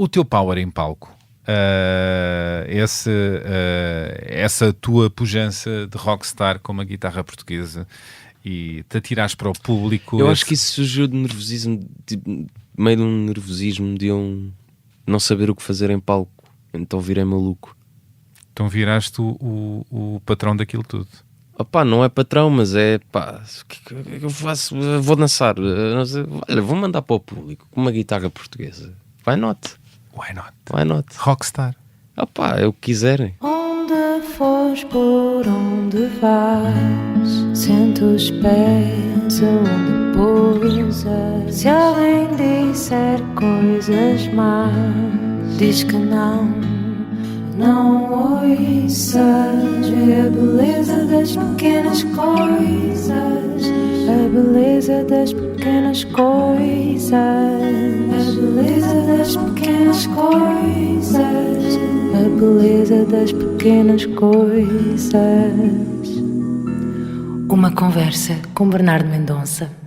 o teu power em palco, essa tua pujança de rockstar com uma guitarra portuguesa e te atirares para o público. Eu acho que isso surgiu de nervosismo, meio de um nervosismo de eu não saber o que fazer em palco, então virei maluco. Então viraste o patrão daquilo tudo. Opá, não é patrão, mas é pá, o que eu faço? Vou dançar, olha, vou mandar para o público com uma guitarra portuguesa. Why not? Why not? Why not? Rockstar. Opá, é o que quiserem. Onde fores, por onde vais, sente os pés onde pousas. Se alguém disser coisas más, diz que não ouças. Vê a beleza das pequenas coisas, a beleza das pequenas coisas, a beleza das pequenas coisas, a beleza das pequenas coisas. Uma conversa com Bernardo Mendonça.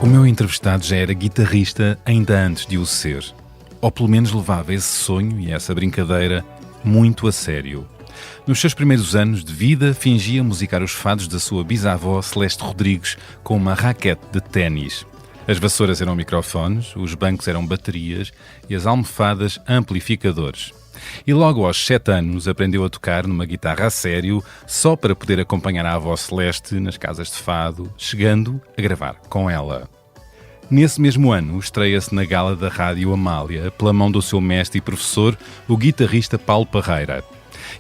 O meu entrevistado já era guitarrista ainda antes de o ser. Ou pelo menos levava esse sonho e essa brincadeira muito a sério. Nos seus primeiros anos de vida, fingia musicar os fados da sua bisavó Celeste Rodrigues com uma raquete de ténis. As vassouras eram microfones, os bancos eram baterias e as almofadas amplificadores. E logo aos 7 anos aprendeu a tocar numa guitarra a sério, só para poder acompanhar a avó Celeste nas casas de fado, chegando a gravar com ela. Nesse mesmo ano, estreia-se na gala da Rádio Amália, pela mão do seu mestre e professor, o guitarrista Paulo Parreira.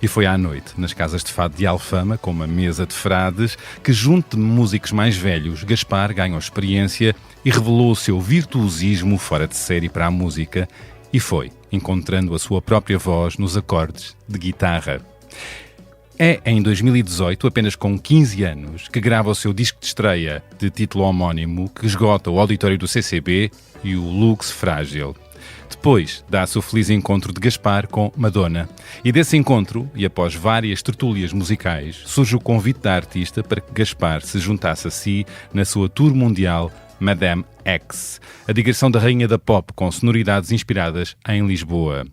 E foi à noite, nas casas de fado de Alfama, com uma mesa de frades, que junto de músicos mais velhos, Gaspar ganhou experiência e revelou o seu virtuosismo fora de série para a música e foi encontrando a sua própria voz nos acordes de guitarra. É em 2018, apenas com 15 anos, que grava o seu disco de estreia, de título homónimo, que esgota o auditório do CCB e o Lux Frágil. Depois dá-se o feliz encontro de Gaspar com Madonna. E desse encontro, e após várias tertúlias musicais, surge o convite da artista para que Gaspar se juntasse a si na sua tour mundial Madame X, a digressão da rainha da pop com sonoridades inspiradas em Lisboa.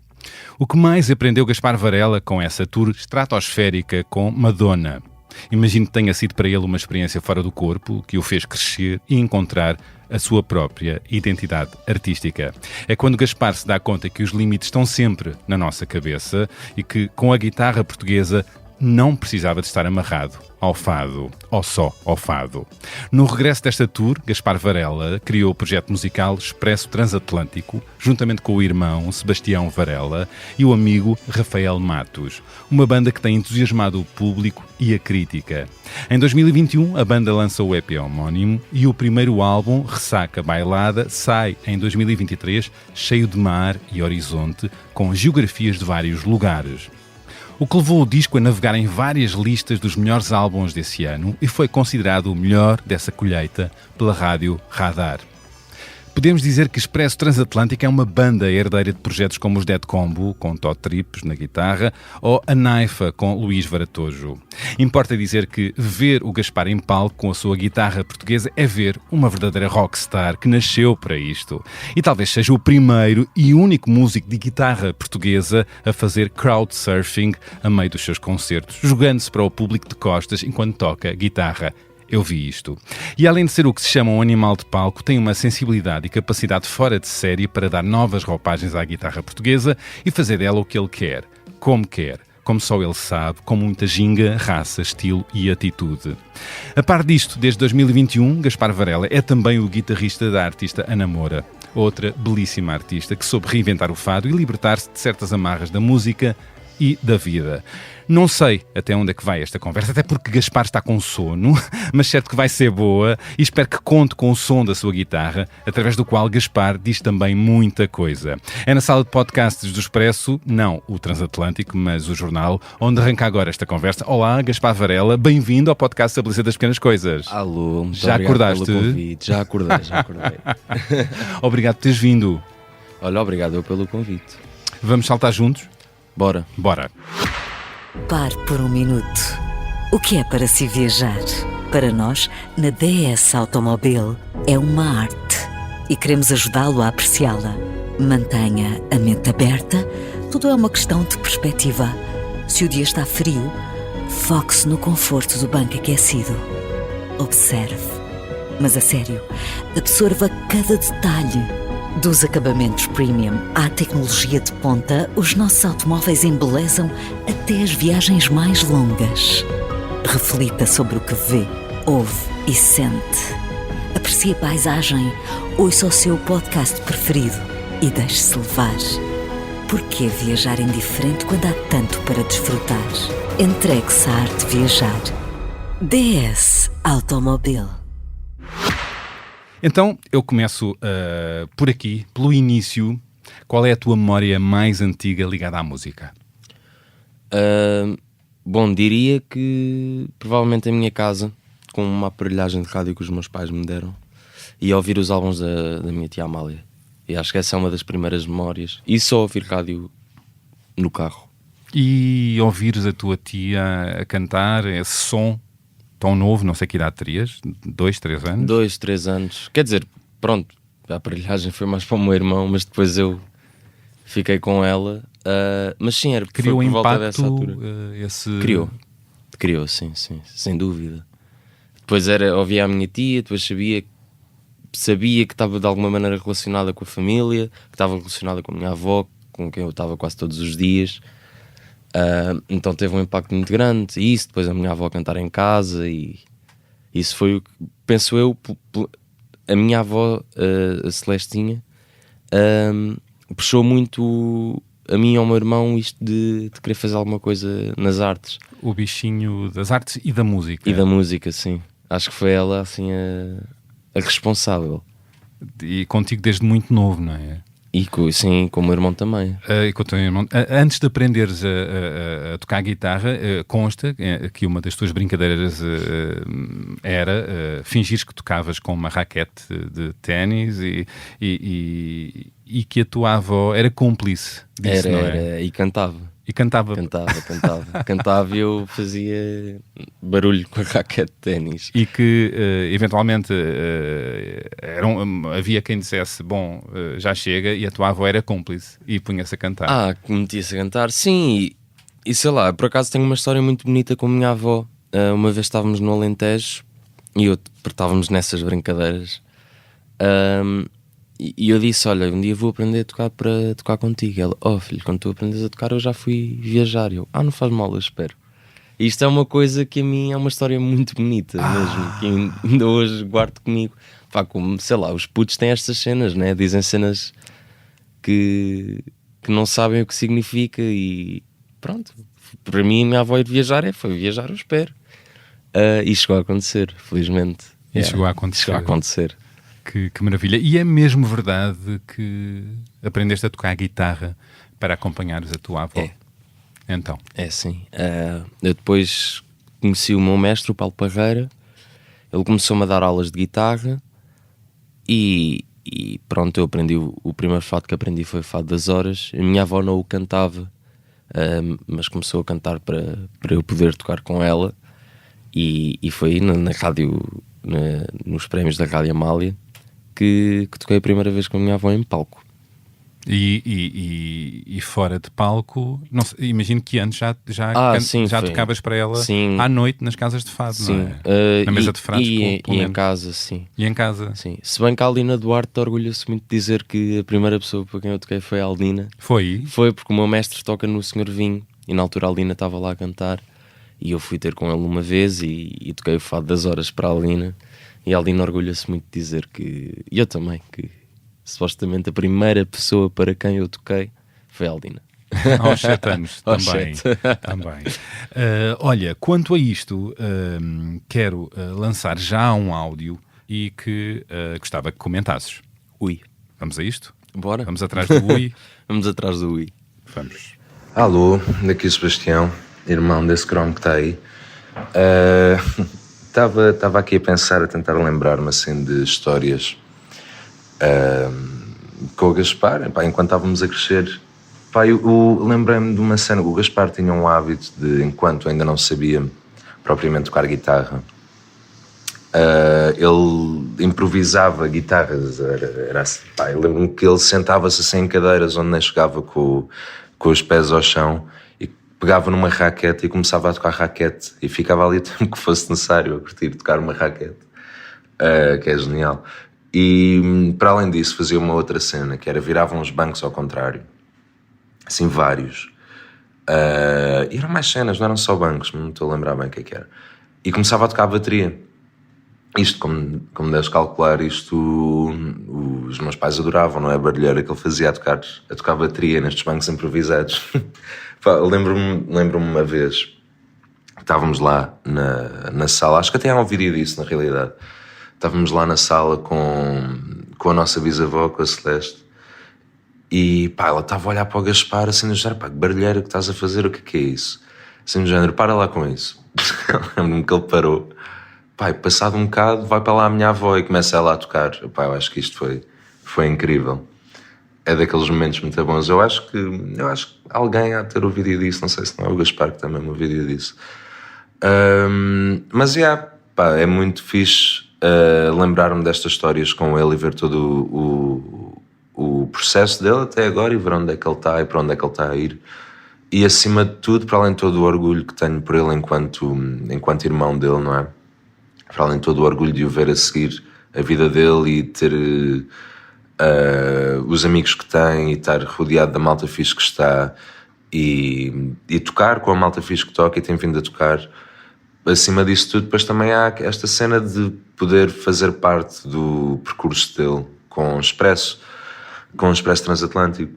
O que mais aprendeu Gaspar Varela com essa tour estratosférica com Madonna? Imagino que tenha sido para ele uma experiência fora do corpo, que o fez crescer e encontrar a sua própria identidade artística. É quando Gaspar se dá conta que os limites estão sempre na nossa cabeça e que, com a guitarra portuguesa, não precisava de estar amarrado ao fado, ou só ao fado. No regresso desta tour, Gaspar Varela criou o projeto musical Expresso Transatlântico, juntamente com o irmão Sebastião Varela e o amigo Rafael Matos, uma banda que tem entusiasmado o público e a crítica. Em 2021, a banda lança o EP homónimo e o primeiro álbum, Ressaca Bailada, sai em 2023, cheio de mar e horizonte, com geografias de vários lugares. O que levou o disco a navegar em várias listas dos melhores álbuns desse ano e foi considerado o melhor dessa colheita pela rádio Radar. Podemos dizer que Expresso Transatlântico é uma banda herdeira de projetos como os Dead Combo, com Todd Trips na guitarra, ou a Naifa, com Luís Varatojo. Importa dizer que ver o Gaspar em palco com a sua guitarra portuguesa é ver uma verdadeira rockstar que nasceu para isto. E talvez seja o primeiro e único músico de guitarra portuguesa a fazer crowdsurfing a meio dos seus concertos, jogando-se para o público de costas enquanto toca guitarra. Eu vi isto. E além de ser o que se chama um animal de palco, tem uma sensibilidade e capacidade fora de série para dar novas roupagens à guitarra portuguesa e fazer dela o que ele quer, como só ele sabe, com muita ginga, raça, estilo e atitude. A par disto, desde 2021, Gaspar Varela é também o guitarrista da artista Ana Moura, outra belíssima artista que soube reinventar o fado e libertar-se de certas amarras da música e da vida. Não sei até onde é que vai esta conversa, até porque Gaspar está com sono, mas certo que vai ser boa e espero que conte com o som da sua guitarra, através do qual Gaspar diz também muita coisa. É na sala de podcasts do Expresso, não o Transatlântico, mas o jornal, onde arranca agora esta conversa. Olá, Gaspar Varela, bem-vindo ao podcast A Beleza das Pequenas Coisas. Alô, muito Já acordaste? pelo convite. Já acordei. Obrigado por teres vindo. Olha, obrigado eu pelo convite. Vamos saltar juntos? Bora. Bora. Pare por um minuto. O que é para si viajar? Para nós, na DS Automobil, é uma arte e queremos ajudá-lo a apreciá-la. Mantenha a mente aberta, tudo é uma questão de perspectiva. Se o dia está frio, foque-se no conforto do banco aquecido. Observe, mas a sério, absorva cada detalhe. Dos acabamentos premium à tecnologia de ponta, os nossos automóveis embelezam até as viagens mais longas. Reflita sobre o que vê, ouve e sente. Aprecie a paisagem, ouça o seu podcast preferido e deixe-se levar. Por que viajar indiferente quando há tanto para desfrutar? Entregue-se à arte de viajar. DS Automobil. Então, eu começo por aqui, pelo início. Qual é a tua memória mais antiga ligada à música? Bom, diria que provavelmente a minha casa, com uma aparelhagem de rádio que os meus pais me deram, e ouvir os álbuns da minha tia Amália. E acho que essa é uma das primeiras memórias. E só ouvir rádio no carro. E ouvires a tua tia a cantar esse som tão novo, não sei que idade terias, 2, 3 anos? 2, 3 anos. Quer dizer, pronto, a aparelhagem foi mais para o meu irmão, mas depois eu fiquei com ela. Mas sim, era Criou foi por volta impacto, dessa altura. Esse... Criou, sim, sem dúvida. Depois ouvia a minha tia, depois sabia que estava de alguma maneira relacionada com a família, que estava relacionada com a minha avó, com quem eu estava quase todos os dias. Então teve um impacto muito grande. E isso, depois a minha avó cantar em casa, e isso foi o que, penso eu, a minha avó, a Celestinha, puxou muito a mim e ao meu irmão isto de querer fazer alguma coisa nas artes. O bichinho das artes e da música. E da música, sim. Acho que foi ela assim a responsável. E contigo desde muito novo, não é? E sim, com o meu irmão também. E com o teu irmão. Antes de aprenderes a tocar guitarra, consta que uma das tuas brincadeiras era fingires que tocavas com uma raquete de ténis e que a tua avó era cúmplice disso, não é? Era, e cantava. E cantava. Cantava e eu fazia barulho com a raquete de ténis. E que, eventualmente, havia quem dissesse, bom, já chega, e a tua avó era cúmplice e punha-se a cantar. Metia-se a cantar, sim. E sei lá, por acaso tenho uma história muito bonita com a minha avó. Uma vez estávamos no Alentejo e estávamos nessas brincadeiras. E eu disse, olha, um dia vou aprender a tocar para tocar contigo. Ela, filho, quando tu aprendes a tocar eu já fui viajar. Eu, não faz mal, eu espero. E isto é uma coisa que a mim é uma história muito bonita mesmo, que ainda hoje guardo comigo. Como, sei lá, os putos têm estas cenas, né? Dizem cenas que não sabem o que significa e pronto. Para mim, a minha avó ir viajar foi viajar, eu espero. E chegou a acontecer, felizmente. Chegou a acontecer. Chegou a acontecer. Que maravilha. E é mesmo verdade que aprendeste a tocar guitarra para acompanhares a tua avó? Então? É, sim. Eu depois conheci o meu mestre, o Paulo Parreira. Ele começou-me a dar aulas de guitarra e pronto, eu aprendi. O primeiro fado que aprendi foi o Fado das Horas. A minha avó não o cantava, mas começou a cantar para eu poder tocar com ela. E foi na rádio, nos prémios da Rádio Amália, que toquei a primeira vez com a minha avó em palco. E fora de palco, não sei, imagino que antes já tocavas para ela, sim, à noite nas casas de fado, sim, não é? Na mesa de frases. E em casa, sim. E em casa? Sim. Se bem que a Aldina Duarte orgulha-se muito de dizer que a primeira pessoa para quem eu toquei foi a Aldina. Foi? Foi porque o meu mestre toca no Senhor Vinho e na altura a Aldina estava lá a cantar e eu fui ter com ele uma vez e toquei o Fado das Horas para a Aldina. E a Aldina orgulha-se muito de dizer que, e eu também, que supostamente a primeira pessoa para quem eu toquei foi a Aldina. Aos 7 anos, Aos também. 7. Também. Olha, quanto a isto, quero lançar já um áudio e que gostava que comentasses. Ui. Vamos a isto? Bora? Vamos atrás do Ui? Vamos atrás do Ui. Vamos. Alô, daqui Sebastião, irmão desse cromo que está aí. Estava aqui a pensar, a tentar lembrar-me assim de histórias com o Gaspar, pá, enquanto estávamos a crescer. Pá, eu lembrei-me de uma cena. O Gaspar tinha um hábito de, enquanto ainda não sabia propriamente tocar guitarra, ele improvisava guitarras. Era assim, pá, eu lembro-me que ele sentava-se assim em cadeiras onde nem chegava com os pés ao chão e pegava numa raquete e começava a tocar raquete e ficava ali o tempo que fosse necessário a curtir tocar uma raquete, que é genial. E para além disso fazia uma outra cena, que era viravam os bancos ao contrário, assim vários, e eram mais cenas, não eram só bancos, não estou a lembrar bem o que é que era, e começava a tocar a bateria. Isto, como deves calcular, isto os meus pais adoravam, não é? A barulheira que ele fazia a tocar bateria nestes bancos improvisados. Lembro-me uma vez, estávamos lá na sala, acho que até há um vídeo disso na realidade. Estávamos lá na sala com a nossa bisavó, com a Celeste, e pá, ela estava a olhar para o Gaspar assim no género, pá, que barulheira que estás a fazer, o que é isso? Assim no género, para lá com isso. Lembro-me que ele parou. Pai, passado um bocado, vai para lá a minha avó e começa ela a tocar. Pai, eu acho que isto foi incrível. É daqueles momentos muito bons. Eu acho que alguém há de ter o vídeo disso. Não sei se não é o Gaspar que também o vídeo disso. Mas pá, é muito fixe lembrar-me destas histórias com ele e ver todo o processo dele até agora e ver onde é que ele está e para onde é que ele está a ir. E acima de tudo, para além de todo o orgulho que tenho por ele enquanto irmão dele, não é? Para além de todo o orgulho de o ver a seguir a vida dele e ter os amigos que tem e estar rodeado da malta fixe que está e tocar com a malta fixe que toca e tem vindo a tocar. Acima disso tudo, depois também há esta cena de poder fazer parte do percurso dele com o Expresso Transatlântico.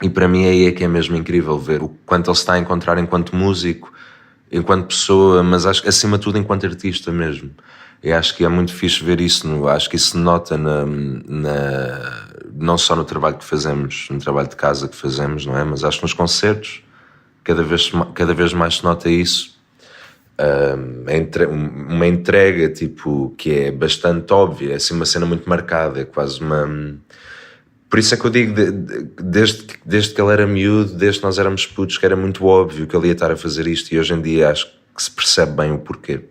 E para mim aí é que é mesmo incrível ver o quanto ele se está a encontrar enquanto músico, enquanto pessoa, mas acho que acima de tudo enquanto artista mesmo. E acho que é muito fixe ver isso, acho que isso se nota não só no trabalho que fazemos, no trabalho de casa que fazemos, não é? Mas acho que nos concertos cada vez mais se nota isso. Uma entrega tipo, que é bastante óbvia, é assim uma cena muito marcada, é quase uma... Por isso é que eu digo, desde que ele era miúdo, desde que nós éramos putos, que era muito óbvio que ele ia estar a fazer isto, e hoje em dia acho que se percebe bem o porquê.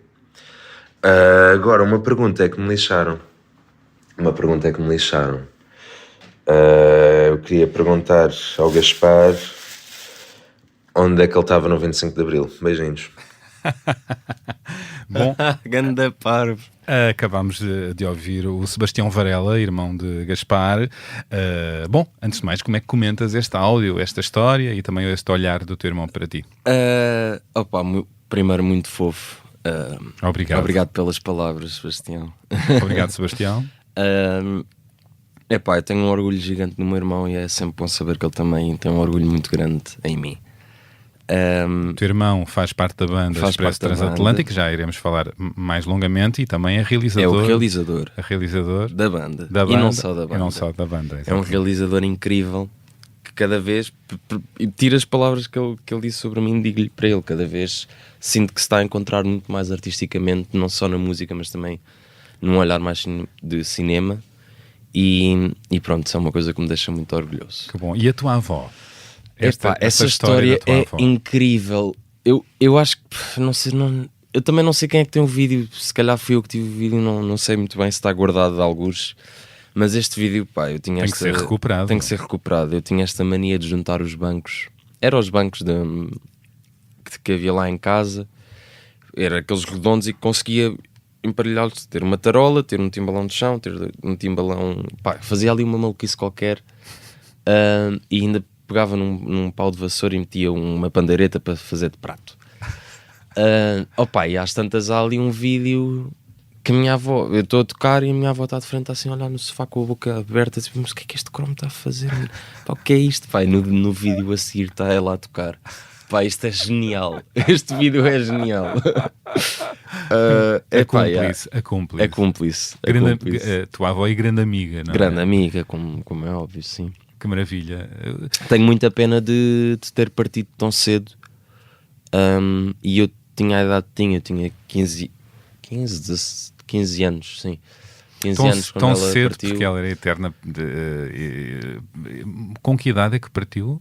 Agora, uma pergunta é que me lixaram. Eu queria perguntar ao Gaspar onde é que ele estava no 25 de Abril. Beijinhos. Bom, Ganda parvo. acabámos de ouvir o Sebastião Varela, irmão de Gaspar. Bom, antes de mais, como é que comentas este áudio, esta história e também este olhar do teu irmão para ti? Primeiro, muito fofo. Obrigado. Obrigado pelas palavras, Sebastião. Obrigado, Sebastião. Eu tenho um orgulho gigante no meu irmão e é sempre bom saber que ele também tem um orgulho muito grande em mim. O teu irmão faz parte da banda Expresso Transatlântico, já iremos falar mais longamente, e também é realizador. É o realizador. Da banda. E não só da banda. É um realizador incrível que cada vez tira as palavras que ele disse sobre mim e digo-lhe para ele. Cada vez sinto que se está a encontrar muito mais artisticamente, não só na música, mas também num olhar mais de cinema. E pronto, isso é uma coisa que me deixa muito orgulhoso. Que bom. E a tua avó? Essa história é incrível. Eu acho que eu também não sei quem é que tem o vídeo. Se calhar fui eu que tive o vídeo, não sei muito bem se está guardado de algures. Mas este vídeo, eu tinha tem que ser recuperado. Tem que ser recuperado. Eu tinha esta mania de juntar os bancos. Eram os bancos que havia lá em casa. Era aqueles redondos e conseguia emparelhá-los, ter uma tarola, ter um timbalão de chão, ter um timbalão... fazia ali uma maluquice qualquer. E ainda pegava num pau de vassoura e metia uma pandeireta para fazer de prato. E às tantas há ali um vídeo que a minha avó, eu estou a tocar e a minha avó está de frente assim a olhar no sofá com a boca aberta, tipo, mas o que é que este cromo está a fazer? Pá, o que é isto? Pá, no vídeo a seguir está ela a tocar. Pá, isto é genial. Este vídeo é genial. É pá, cúmplice, é cúmplice. É cúmplice. Tua avó é grande amiga, não é? Grande amiga, como é óbvio, sim. Que maravilha. Tenho muita pena de ter partido tão cedo. E eu tinha a idade que tinha 15 anos, sim. 15 anos quando tão ela cedo, partiu. porque ela era eterna. Com que idade é que partiu?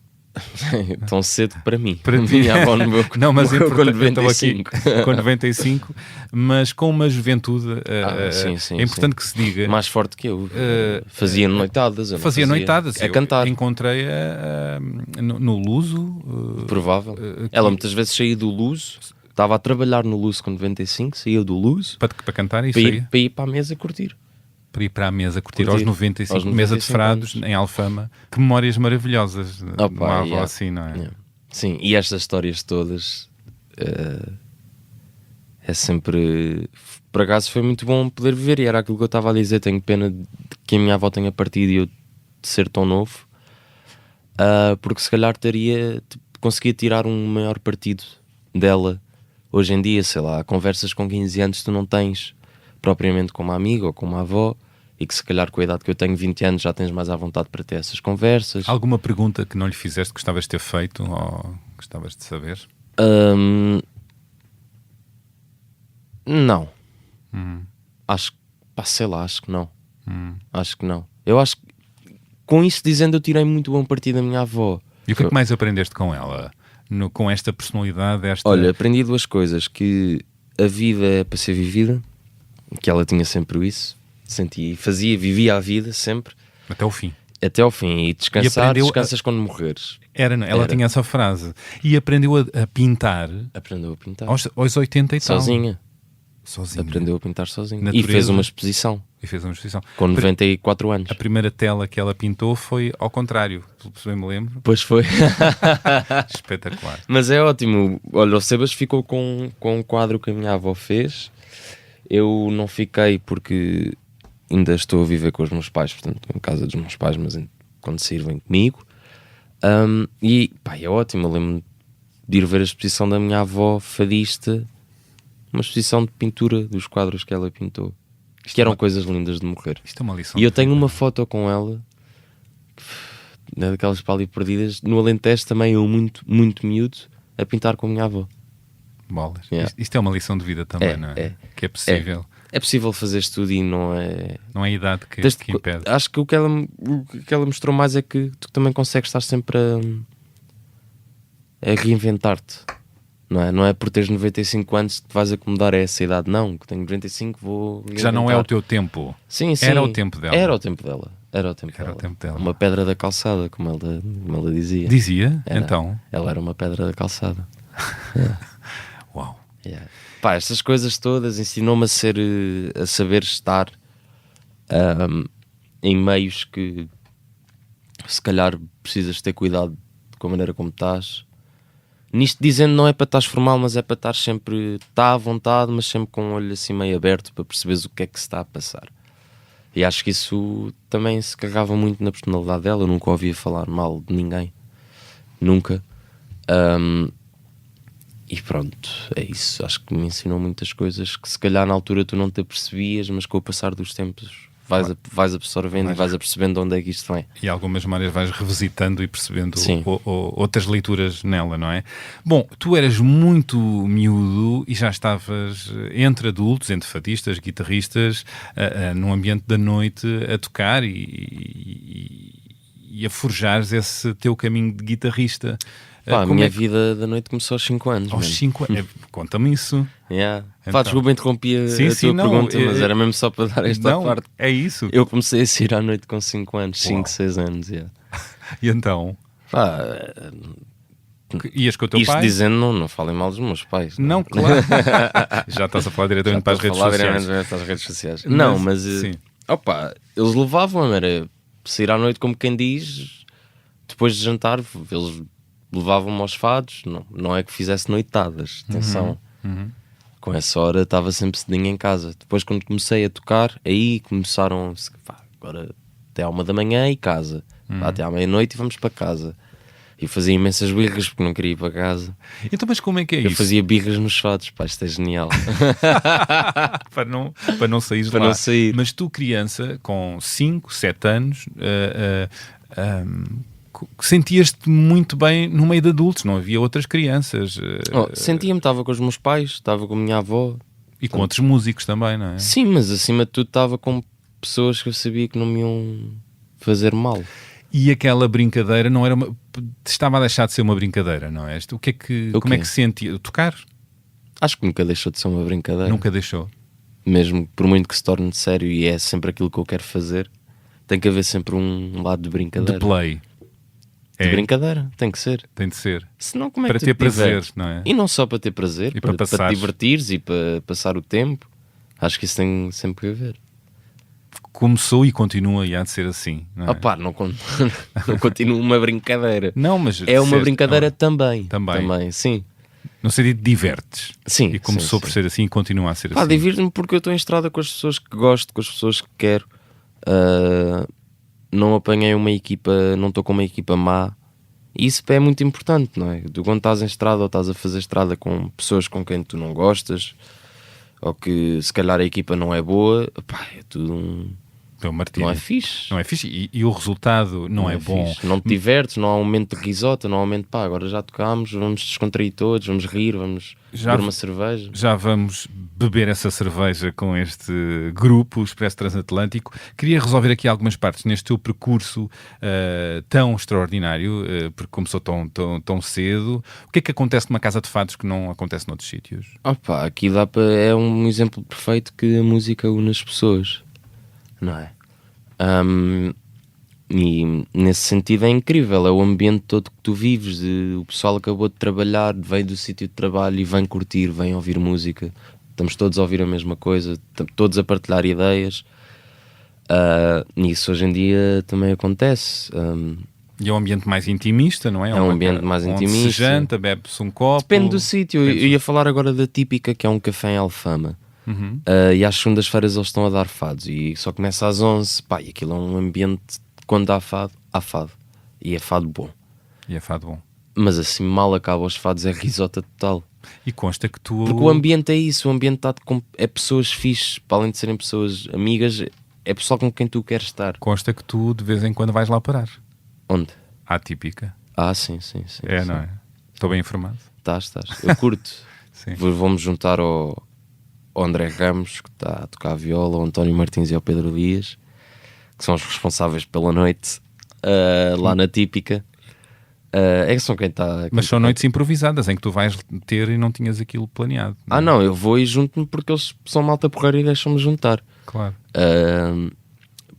Tão cedo para mim. Para ti. Minha avó no meu Não, mas morreu com eu estou aqui 95. com 95, mas com uma juventude. Sim, é importante que se diga. Mais forte que eu. Fazia noitadas. Eu não Fazia noitadas. A cantar. Encontrei-a no Luso. Provável. Ela muitas vezes saía do Luso. Estava a trabalhar no Luso com 95, saía do Luso. Para cantar e para ir para a mesa curtir. Para ir para a mesa curtir aos 95, mesa de Frados, em Alfama. Que memórias maravilhosas. Uma avó assim, não é? Yeah. Sim, e estas histórias todas é sempre... Por acaso foi muito bom poder viver, e era aquilo que eu estava a dizer. Tenho pena de que a minha avó tenha partido e eu de ser tão novo, porque se calhar conseguia tirar um maior partido dela. Hoje em dia, sei lá, conversas com 15 anos tu não tens propriamente com uma amiga ou com uma avó, e que se calhar com a idade que eu tenho, 20 anos, já tens mais à vontade para ter essas conversas. Alguma pergunta que não lhe fizeste que gostavas de ter feito ou gostavas de saber? Não. Acho que não. Acho que não. Eu acho que, com isso dizendo, eu tirei muito bom partido da minha avó. E o que é que mais aprendeste com ela? Com esta personalidade? Olha, aprendi duas coisas: que a vida é para ser vivida, que ela tinha sempre isso, vivia a vida sempre. Até ao fim. Até ao fim. E descansas quando morreres. Ela tinha essa frase. E aprendeu a pintar. Aprendeu a pintar. Aos 80 e tal. Sozinha. Aprendeu a pintar sozinha. E fez uma exposição. Com 94 anos. A primeira tela que ela pintou foi ao contrário, se bem me lembro. Pois foi. Espetacular. Mas é ótimo. Olha, o Sebas ficou com um quadro que a minha avó fez. Eu não fiquei porque ainda estou a viver com os meus pais, portanto, em casa dos meus pais, mas quando sair vem comigo. E pá, é ótimo. Eu lembro-me de ir ver a exposição da minha avó fadista, uma exposição de pintura dos quadros que ela pintou, que eram coisas lindas de morrer. Isto é uma lição. E eu tenho uma foto com ela, daquelas para ali perdidas, no Alentejo também, eu muito, muito miúdo, a pintar com a minha avó. Bolas. Yeah. Isto é uma lição de vida também, não é? Que é possível. É possível fazer isto tudo e não é... Não é a idade que impede. Acho que o que ela mostrou mais é que tu também consegues estar sempre a reinventar-te. Não é por teres 95 anos que te vais acomodar a essa idade. Não, que tenho 95, vou... Que já não é o teu tempo. Sim. Era o tempo dela. Era o tempo dela. Uma pedra da calçada, como ela dizia. Dizia? Então? Ela era uma pedra da calçada. Uau. Yeah. Pá, estas coisas todas ensinou-me a saber estar em meios que se calhar precisas ter cuidado com a maneira como estás. Nisto dizendo, não é para estás formal, mas é para estar sempre à vontade, mas sempre com o olho assim meio aberto para perceberes o que é que se está a passar. E acho que isso também se carregava muito na personalidade dela. Eu nunca ouvia falar mal de ninguém, nunca. E pronto, é isso. Acho que me ensinou muitas coisas que se calhar na altura tu não te apercebias, mas com o passar dos tempos vais absorvendo e vais apercebendo onde é que isto vem. E algumas maneiras vais revisitando e percebendo outras leituras nela, não é? Bom, tu eras muito miúdo e já estavas entre adultos, entre fadistas, guitarristas, num ambiente da noite a tocar e a forjares esse teu caminho de guitarrista. Pá, a minha vida da noite começou aos 5 anos. Aos 5 anos? Conta-me isso. Yeah. Então. Pá, desculpa interromper a tua pergunta, mas era mesmo só para dar esta parte. É isso. Eu comecei a sair à noite com 5 anos, 5, 6 anos. Yeah. E então? Pá, ias com o teu pai? Isto dizendo, não falem mal dos meus pais. Não, claro. Já estás a falar diretamente para as redes sociais. Não, mas opa, eles levavam-me, era sair à noite como quem diz, depois de jantar, eles levavam-me aos fados, não é que fizesse noitadas, atenção. Com essa hora estava sempre cedinho em casa. Depois, quando comecei a tocar, aí começaram, agora até à 1 da manhã e casa. Até à meia-noite e vamos para casa. E fazia imensas birras porque não queria ir para casa. Então, mas como é que é Eu isso? fazia birras nos fados, pá, isto é genial. para não sair Para lá. não sair. Mas tu, criança, com 5, 7 anos, sentias-te muito bem no meio de adultos, não havia outras crianças. Sentia-me, estava com os meus pais, estava com a minha avó. E com outros músicos também, não é? Sim, mas acima de tudo estava com pessoas que eu sabia que não me iam fazer mal. E aquela brincadeira não era estava a deixar de ser uma brincadeira, não é? O que é que, como é que se sentia? Tocar? Acho que nunca deixou de ser uma brincadeira. Nunca deixou. Mesmo por muito que se torne sério e é sempre aquilo que eu quero fazer, tem que haver sempre um lado de brincadeira. De play. De brincadeira, tem que ser. Tem de ser. Senão, como é Para que ter tu te divertes? prazer, não é? E não só para ter prazer, E para para te passares. divertires e para passar o tempo. Acho que isso tem sempre que haver. Começou e continua e há de ser assim, não é? Opá, não continua uma brincadeira. Não, mas É uma disseste- brincadeira também. Também. Sim. No sentido de divertes. Sim, E começou sim, por sim. ser assim e continua a ser Pá, assim. divirto-me porque eu estou em estrada com as pessoas que gosto, com as pessoas que quero. Não apanhei uma equipa, não estou com uma equipa má. E isso é muito importante, não é? Tu quando estás em estrada ou estás a fazer estrada com pessoas com quem tu não gostas, ou que se calhar a equipa não é boa, pá, é tudo É um martírio. não é fixe. Não é fixe e o resultado não é bom. Fixe. Não te divertes, não há um momento de risota, não há um momento, pá, agora já tocámos, vamos descontrair todos, vamos rir, vamos beber uma cerveja. Já vamos beber essa cerveja com este grupo, o Expresso Transatlântico. Queria resolver aqui algumas partes neste teu percurso tão extraordinário, porque começou tão cedo. O que é que acontece numa casa de fados que não acontece noutros sítios? Opa, aqui é um exemplo perfeito que a música une as pessoas, não é? E nesse sentido é incrível, é o ambiente todo que tu vives, o pessoal acabou de trabalhar, vem do sítio de trabalho e vem curtir, vem ouvir música, estamos todos a ouvir a mesma coisa, estamos todos a partilhar ideias, e isso hoje em dia também acontece. E é um ambiente mais intimista, não é? É um ambiente mais onde intimista. se janta, bebe-se um copo. Depende do sítio. Eu ia falar agora da Típica, que é um café em Alfama. E às segundas-feiras eles estão a dar fados e só começa às 11. Pá, e aquilo é um ambiente, quando há fado e é fado bom. E é fado bom. Mas assim mal acaba os fados é risota total, E consta que tu... porque o ambiente é isso, o ambiente está é pessoas fixes, para além de serem pessoas amigas, é pessoal com quem tu queres estar. Consta que tu de vez em quando vais lá parar. Onde? À Típica. Sim. É, sim. não é? Estou bem informado. Estás. Eu curto. Sim. Vamos juntar ao André Ramos, que está a tocar a viola, ao António Martins e ao Pedro Dias, que são os responsáveis pela noite lá na Típica. É que são quem está. Mas são noites improvisadas em que tu vais ter e não tinhas aquilo planeado. Não, eu vou e junto-me porque eles são malta porreira e deixam-me juntar. Claro.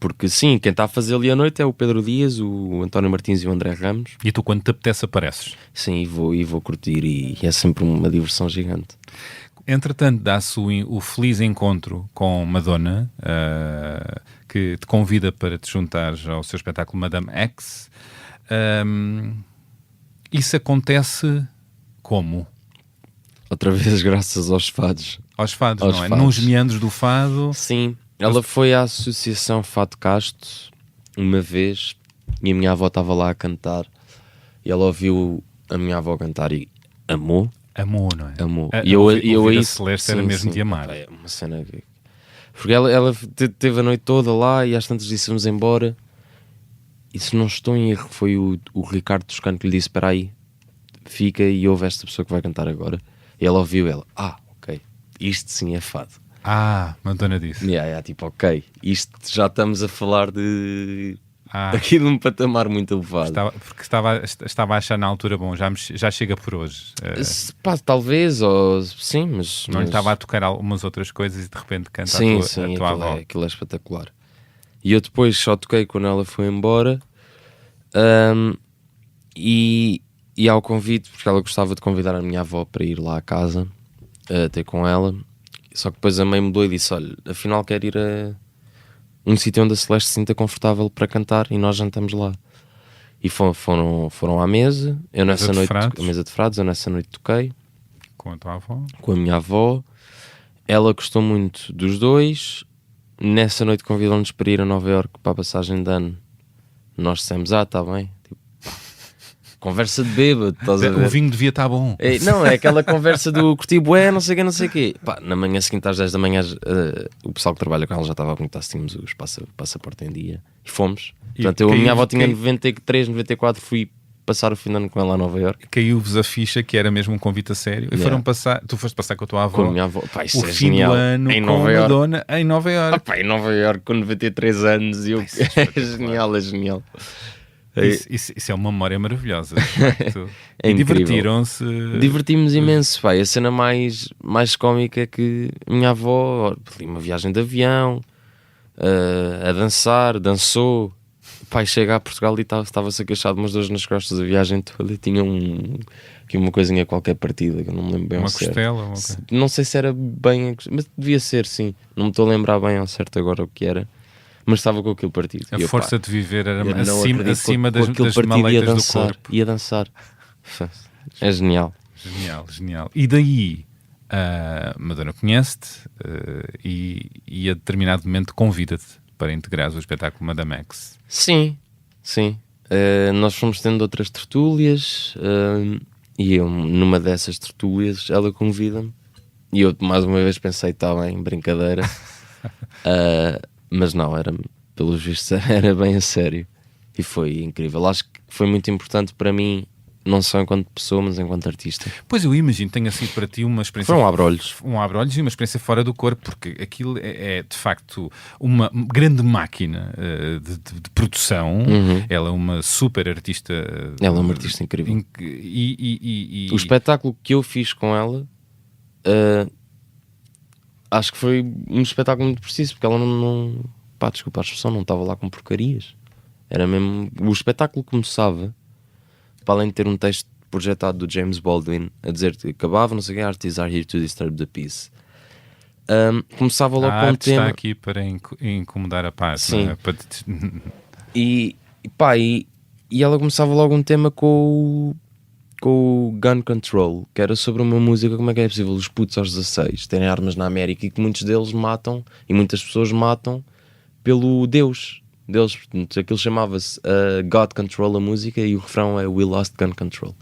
Porque sim, quem está a fazer ali a noite é o Pedro Dias, o António Martins e o André Ramos. E tu, quando te apetece, apareces. Sim, e vou curtir e é sempre uma diversão gigante. Entretanto, dá-se o feliz encontro com Madonna, que te convida para te juntares ao seu espetáculo Madame X. Isso acontece como? Outra vez graças aos fados. Aos fados, Aos não é? fados. Nos meandros do fado. Sim, ela foi à Associação Fado Casto uma vez e a minha avó estava lá a cantar e ela ouviu a minha avó cantar e amou. Amor, não é? Amou. E eu aí a Celeste era mesmo de amar. É uma cena que... Porque ela teve a noite toda lá e às tantas disse-vamos embora. E se não estou em erro, foi o Ricardo Toscano que lhe disse: espera aí, fica e ouve esta pessoa que vai cantar agora. E ela ouviu, ok, isto sim é fado. Madonna disse. Tipo, ok, isto já estamos a falar de... Ah. aqui de um patamar muito elevado. Porque estava a achar na altura, bom, já chega por hoje. Pá, talvez, ou sim, mas... Não lhe estava a tocar algumas outras coisas e de repente canta Sim, a tua avó. aquilo é espetacular. E eu depois só toquei quando ela foi embora. E ao convite, porque ela gostava de convidar a minha avó para ir lá à casa ter com ela. Só que depois a mãe mudou e disse: olha, afinal quero ir a um sítio onde a Celeste se sinta confortável para cantar e nós jantamos lá. E foram à mesa. Eu nessa noite, a mesa de frados, eu nessa noite toquei Com a tua avó. com a minha avó. ela gostou muito dos dois. Nessa noite convidou-nos para ir a Nova Iorque para a passagem de ano. Nós dissemos, está bem. Tipo, conversa de bêbado, estás a ver? O vinho devia estar bom. Não, é aquela conversa do curti bué, não sei o quê. Pá, na manhã seguinte às 10 da manhã o pessoal que trabalha com ela já estava a perguntar se tínhamos os passaporte em dia. E fomos. Portanto, a minha avó tinha 93, 94, fui passar o fim de ano com ela a Nova Iorque. Caiu-vos a ficha que era mesmo um convite a sério. E foram passar, tu foste passar com a tua avó, Com a minha avó. Pá, o fim do ano em com Nova a Iorque. Madonna em Nova Iorque. Pá, em Nova Iorque com 93 anos e eu... é genial. Isso é uma memória maravilhosa. de facto. É E incrível. divertiram-se. Divertimos imenso, pá. A cena mais cómica é que a minha avó pediu uma viagem de avião, a dançar, dançou. Pai, chega a Portugal e estava-se a queixar de umas dores nas costas a viagem toda. Tinha aqui uma coisinha qualquer partida que eu não me lembro bem Uma ao certo. costela. Uma coisa. Não sei se era bem, mas devia ser, sim. Não me estou a lembrar bem ao certo agora o que era, mas estava com aquilo partido. A E eu, força pá, de viver era eu não acima, acredito, acima com das aquilo partido maleitas do corpo. Ia dançar. É genial. Genial, genial. E daí a Madonna conhece-te e a determinado momento convida-te para integrares o espetáculo Madame X. Sim. Nós fomos tendo outras tertúlias e eu, numa dessas tertúlias, ela convida-me e eu mais uma vez pensei, está bem, brincadeira. Mas não, pelos vistos era bem a sério e foi incrível. Acho que foi muito importante para mim, não só enquanto pessoa, mas enquanto artista. Pois eu imagino que tenha sido para ti uma experiência... Foi um abre-olhos. Um abre-olhos e uma experiência fora do corpo, porque aquilo é de facto uma grande máquina de produção. Ela é uma super artista. Ela é uma artista incrível. O espetáculo que eu fiz com ela, acho que foi um espetáculo muito preciso, porque ela não pá, desculpa a expressão, não estava lá com porcarias. Era mesmo... O espetáculo começava, para além de ter um texto projetado do James Baldwin a dizer que acabava, não sei o que, artists are here to disturb the peace. Começava logo com um arte tema... está aqui para incomodar a paz. Sim. Não é? E ela começava logo um tema com o Gun Control, que era sobre uma música, como é que é possível os putos aos 16 terem armas na América e que muitos deles matam, e muitas pessoas matam pelo Deus deles. Portanto, aquilo chamava-se God Control, a música, e o refrão é We Lost Gun Control.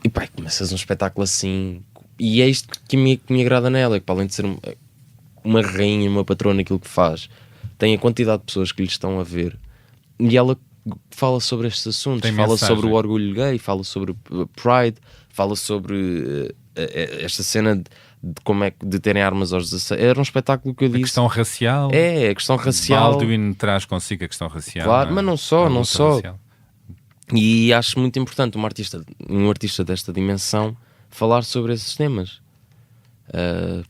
E pá, começas um espetáculo assim, e é isto que me agrada nela, é que para além de ser uma rainha, uma patrona, aquilo que faz, tem a quantidade de pessoas que lhe estão a ver, e ela fala sobre estes assuntos, Tem fala mensagem. sobre o orgulho gay, fala sobre Pride, fala sobre esta cena de como é que de terem armas aos 16. Era um espetáculo que eu A disse. questão racial. É, a questão racial. Baldwin traz consigo a questão racial. Claro, não é? mas não só, A não luta só. racial. E acho muito importante um artista desta dimensão falar sobre esses temas.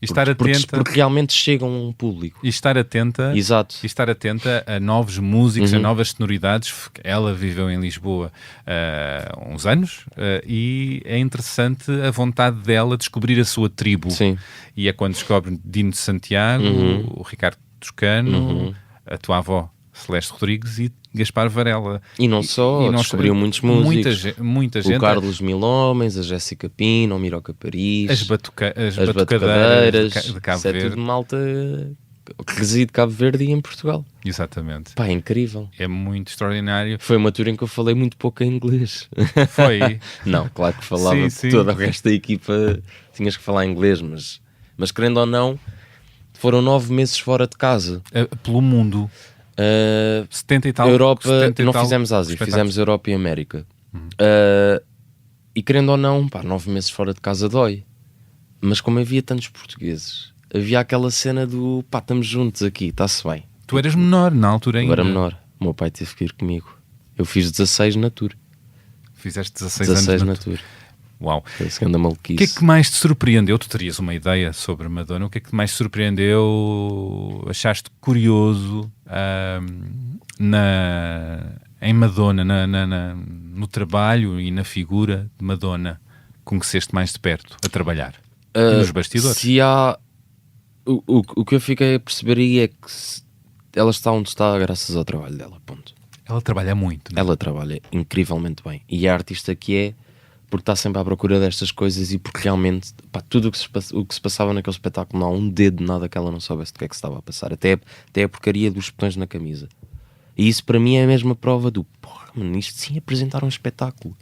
E estar atenta. Porque realmente chegam a um público. E estar atenta. Exato. E estar atenta a novos músicos, a novas sonoridades. Ela viveu em Lisboa há uns anos e é interessante a vontade dela de descobrir a sua tribo. Sim. E é quando descobre Dino de Santiago, o Ricardo Toscano, a tua avó Celeste Rodrigues e Gaspar Varela. E não só, descobriu muitos músicos. Muita gente. O Carlos Mil Homens, a Jéssica Pino, o Miroca Paris, As batucadeiras batucadeiras de Cabo isso é Verde. tudo malta que reside em Cabo Verde e em Portugal. Exatamente. Pá, é incrível. É muito extraordinário. Foi uma tour em que eu falei muito pouco em inglês. Foi. Não, claro que falava, Sim, porque sim. todo o resto da equipa tinhas que falar inglês, mas querendo ou não, foram 9 meses fora de casa. Pelo mundo. 70 e tal. Europa, 70 e não tal fizemos Ásia, espetáculos. fizemos Europa e América. E querendo ou não, pá, 9 meses fora de casa dói. Mas como havia tantos portugueses, havia aquela cena do pá, estamos juntos aqui, está-se bem. Tu eras menor na altura Eu ainda. era menor, o meu pai teve que ir comigo. Eu fiz 16 na tour. Fizeste 16 16 anos na tour. Uau. Foi a segunda O maluquice. que é que mais te surpreendeu? Tu terias uma ideia sobre Madonna. O que é que mais te surpreendeu? Achaste curioso em Madonna, no trabalho e na figura de Madonna? Conheceste mais de perto a trabalhar? E nos bastidores? Se há... O que eu fiquei a perceber aí é que ela está onde está graças ao trabalho dela, ponto. Ela trabalha muito, não é? Ela trabalha incrivelmente bem. E é a artista que é porque está sempre à procura destas coisas e porque realmente, pá, tudo o que se passava naquele espetáculo, não há um dedo, nada que ela não soubesse do que é que se estava a passar, até a porcaria dos botões na camisa. E isso para mim é a mesma prova do, porra, mano, isto sim apresentar um espetáculo.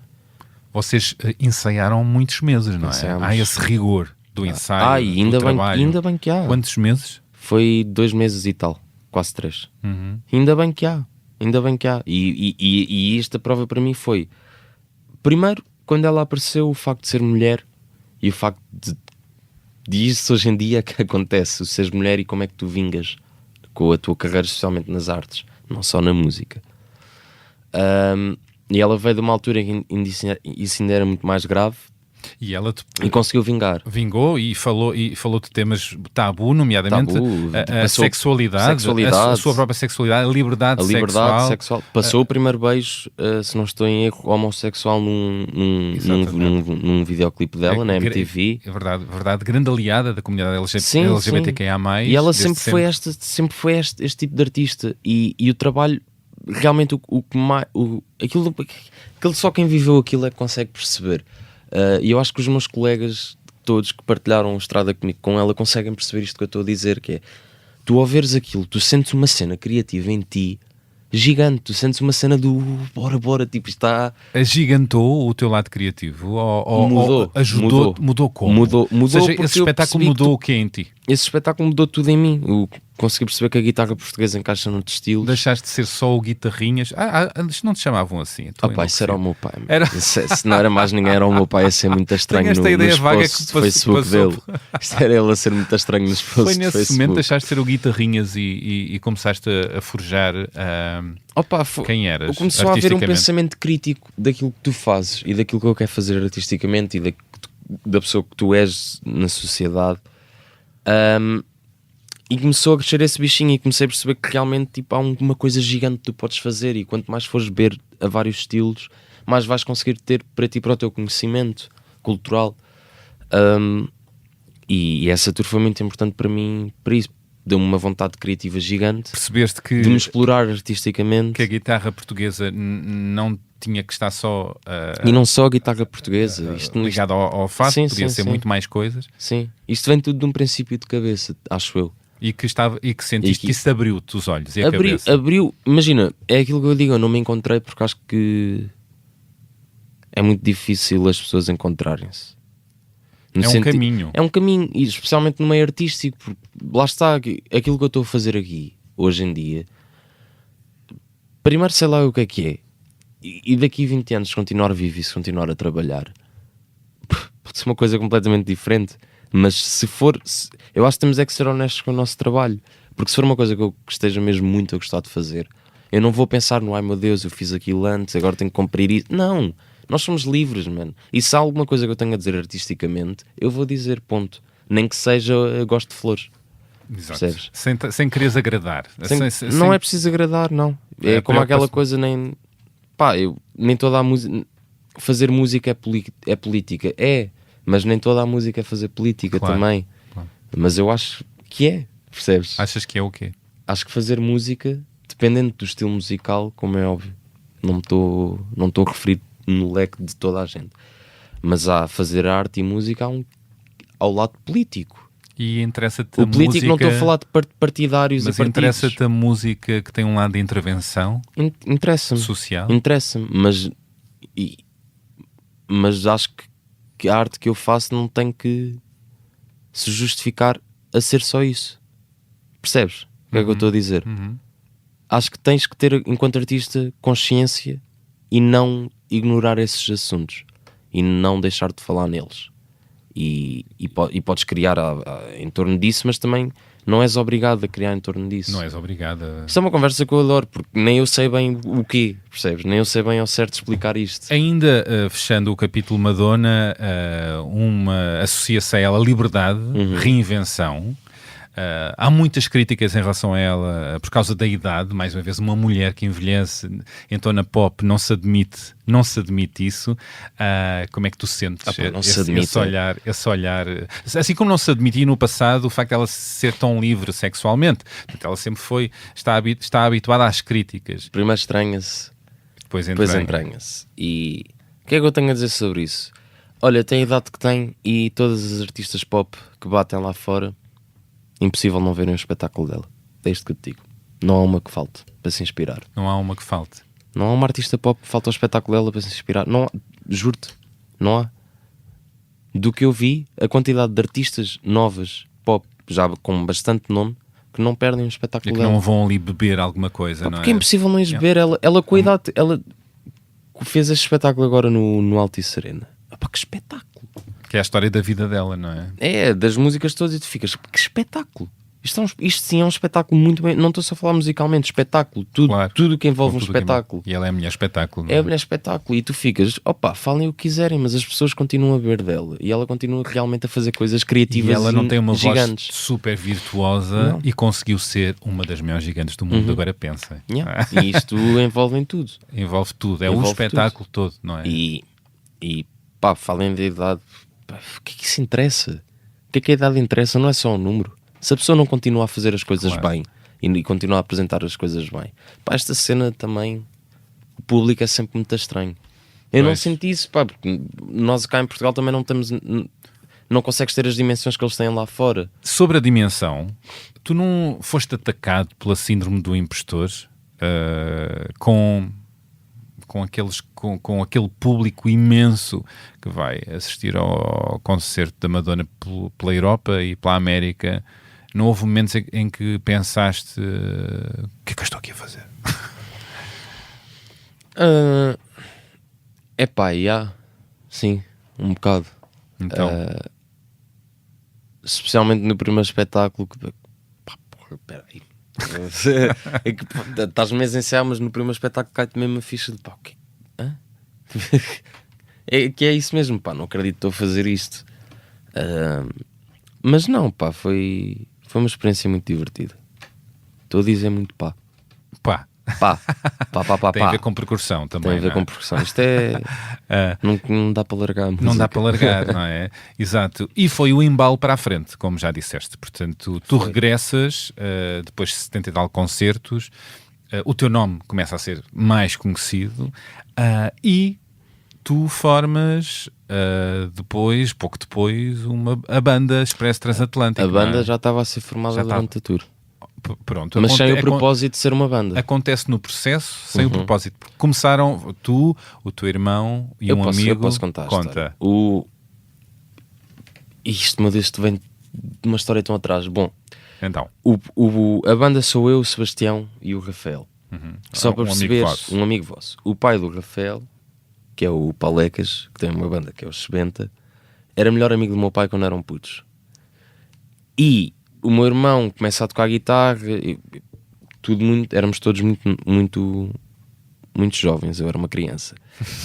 Vocês ensaiaram muitos meses, não é? Ensaiámos. Há esse rigor do ensaio, E do ainda trabalho. bem que há. Quantos meses? Foi 2 meses e tal, quase 3. Ainda bem que há. E esta prova para mim foi, primeiro, quando ela apareceu, o facto de ser mulher e o facto de isso hoje em dia que acontece, o seres mulher e como é que tu vingas com a tua carreira, especialmente nas artes, não só na música. E ela veio de uma altura em que isso ainda era muito mais grave E ela e conseguiu vingar. vingou e falou de temas tabu, nomeadamente a sexualidade, a sua própria sexualidade, a liberdade sexual. Passou o primeiro beijo, se não estou em erro, homossexual num videoclipe dela, na MTV. É verdade, grande aliada da comunidade LGBTQIA+. E ela sempre foi este tipo de artista. E o trabalho, realmente, aquilo só quem viveu aquilo é que consegue perceber. E eu acho que os meus colegas todos que partilharam a estrada comigo com ela conseguem perceber isto que eu estou a dizer, que é, tu ao veres aquilo, tu sentes uma cena criativa em ti gigante, tu sentes uma cena do bora, tipo, está... Agigantou o teu lado criativo? Mudou. Ou ajudou? Mudou como? Mudou. Ou seja, esse espetáculo mudou o que em ti? Esse espetáculo mudou tudo em mim. Eu consegui perceber que a guitarra portuguesa encaixa noutros estilos. Deixaste de ser só o guitarrinhas? Isto não te chamavam assim? Isso era o meu pai. Se não era mais ninguém, era o meu pai a ser muito estranho esta ideia vaga que do Facebook dele. Isto era ele a ser muito estranho nos posts. Foi nesse momento que deixaste de ser o guitarrinhas e começaste a forjar quem eras? Começou a haver um pensamento crítico daquilo que tu fazes e daquilo que eu quero fazer artisticamente e da pessoa que tu és na sociedade. E começou a crescer esse bichinho e comecei a perceber que realmente, tipo, há uma coisa gigante que tu podes fazer, e quanto mais fores beber a vários estilos, mais vais conseguir ter para ti, para o teu conhecimento cultural. E essa tour foi muito importante para mim, para isso. Deu-me uma vontade criativa gigante. Percebeste que de me explorar artisticamente. Que a guitarra portuguesa não tinha que estar só... e não só a guitarra portuguesa. Ligado ao fado, podia ser muito mais coisas. Sim, isto vem tudo de um princípio de cabeça, acho eu. E que sentiste que isso abriu-te os olhos e a cabeça. Abriu, imagina, é aquilo que eu digo, eu não me encontrei porque acho que é muito difícil as pessoas encontrarem-se. Caminho. É um caminho, e especialmente no meio artístico, porque lá está, aquilo que eu estou a fazer aqui, hoje em dia, primeiro sei lá o que é, e daqui a 20 anos continuar vivo e se continuar a trabalhar, pode ser uma coisa completamente diferente. Mas eu acho que temos que ser honestos com o nosso trabalho, porque se for uma coisa que eu esteja mesmo muito a gostar de fazer, eu não vou pensar no ai meu Deus, eu fiz aquilo antes, agora tenho que cumprir isso. Não, nós somos livres, mano. E se há alguma coisa que eu tenho a dizer artisticamente, eu vou dizer, ponto. Nem que seja eu gosto de flores. Exato. Percebes? Sem quereres agradar. Não é preciso agradar, não. É como aquela coisa, nem toda a música, fazer música é política, mas nem toda a música é fazer política, claro, também. Claro. Mas eu acho que é, percebes? Achas que é o quê? Acho que fazer música, dependendo do estilo musical, como é óbvio, não estou a referir no leque de toda a gente, mas há fazer arte e música ao lado político. E interessa-te o político música... não estou a falar de partidários mas e partidos. Mas interessa-te a música que tem um lado de intervenção? Interessa-me. Social? Interessa-me, mas acho que a arte que eu faço não tem que se justificar a ser só isso. Percebes o que é que eu estou a dizer? Acho que tens que ter, enquanto artista, consciência e não ignorar esses assuntos e não deixar de falar neles. E podes criar em torno disso, mas também não és obrigado a criar em torno disso. Não és obrigado Isto é uma conversa que eu adoro, porque nem eu sei bem o quê, percebes? Nem eu sei bem ao certo explicar isto. Ainda fechando o capítulo Madonna, associa-se a ela liberdade, reinvenção. Há muitas críticas em relação a ela por causa da idade. Mais uma vez, uma mulher que envelhece, então na pop não se admite isso. Como é que tu sentes esse olhar? Assim como não se admitia no passado o facto de ela ser tão livre sexualmente. Portanto, ela sempre está habituada às críticas. Primeiro estranha-se, depois entranha-se. E o que é que eu tenho a dizer sobre isso? Olha, tem a idade que tem e todas as artistas pop que batem lá fora, impossível não verem o espetáculo dela. É isto que eu te digo. Não há uma que falte para se inspirar. Não há uma que falte. Não há uma artista pop que falte ao espetáculo dela para se inspirar. Não há, juro-te, não há. Do que eu vi, a quantidade de artistas novas, pop, já com bastante nome, que não perdem o E espetáculo que dela. não vão ali beber alguma coisa, não Porque é é? impossível não exibir. Ela com a idade, ela fez este espetáculo agora no Altice Serena. Epá, que espetáculo! Que é a história da vida dela, não é? É, das músicas todas e tu ficas, que espetáculo! Isto sim é um espetáculo muito bem. Não estou só a falar musicalmente, espetáculo, tudo, Claro. tudo que envolve um Tudo que espetáculo. E ela é a mulher espetáculo, não É a mulher espetáculo e tu ficas, opa, falem o que quiserem, mas as pessoas continuam a ver dela e ela continua realmente a fazer coisas criativas E ela não tem uma gigantes. voz super virtuosa Não. e conseguiu ser uma das maiores gigantes do mundo. Agora pensem. Yeah. E isto envolve em tudo. Envolve tudo. É o Envolve espetáculo todo, não é? E pá, falem da idade, pá, o que é que isso interessa? O que é que a idade interessa? Não é só um número. Se a pessoa não continua a fazer as coisas Claro. bem e continua a apresentar as coisas bem, pá, esta cena também, o público é sempre muito estranho. Eu não Pois. senti isso, pá, porque nós cá em Portugal também não temos, não consegues ter as dimensões que eles têm lá fora. Sobre a dimensão, tu não foste atacado pela síndrome do impostor com aquele público imenso que vai assistir ao concerto da Madonna pela Europa e pela América? Não houve momentos em que pensaste o que é que eu estou aqui a fazer? É pá, sim, um bocado. Então, Especialmente no primeiro espetáculo que... Pá, porra, peraí. É que pá, estás meses a ensaiar, mas no primeiro espetáculo cai-te mesmo a ficha de pá, o quê? Hã? É que é isso mesmo, pá, não acredito que estou a fazer isto. Mas não, pá, foi uma experiência muito divertida. Estou a dizer muito pá. pá, Pá, pá, pá, pá, tem a pá. ver com percussão também. Tem a ver não com é? percussão. Isto é... não dá para largar a música. Não dá para largar, não é? Exato. E foi o embalo para a frente, como já disseste. Portanto, tu regressas, depois de 70 e tal concertos, o teu nome começa a ser mais conhecido e tu formas depois, pouco depois, a banda Expresso Transatlântico. A banda não é? já estava a ser formada Já durante a tour. Pronto. Mas sem o propósito de ser uma banda. Acontece no processo, sem o propósito. Começaram tu, o teu irmão e um amigo. Eu posso contar a Conta. história. Isto, meu Deus, isto vem de uma história tão atrás. Bom, Então, a banda sou eu, o Sebastião e o Rafael. Só para Um amigo perceber, vosso. um amigo vosso. O pai do Rafael, que é o Palecas, que tem uma banda que é o Sebenta, era melhor amigo do meu pai quando eram putos. E o meu irmão começa a tocar guitarra, éramos todos muito jovens, eu era uma criança.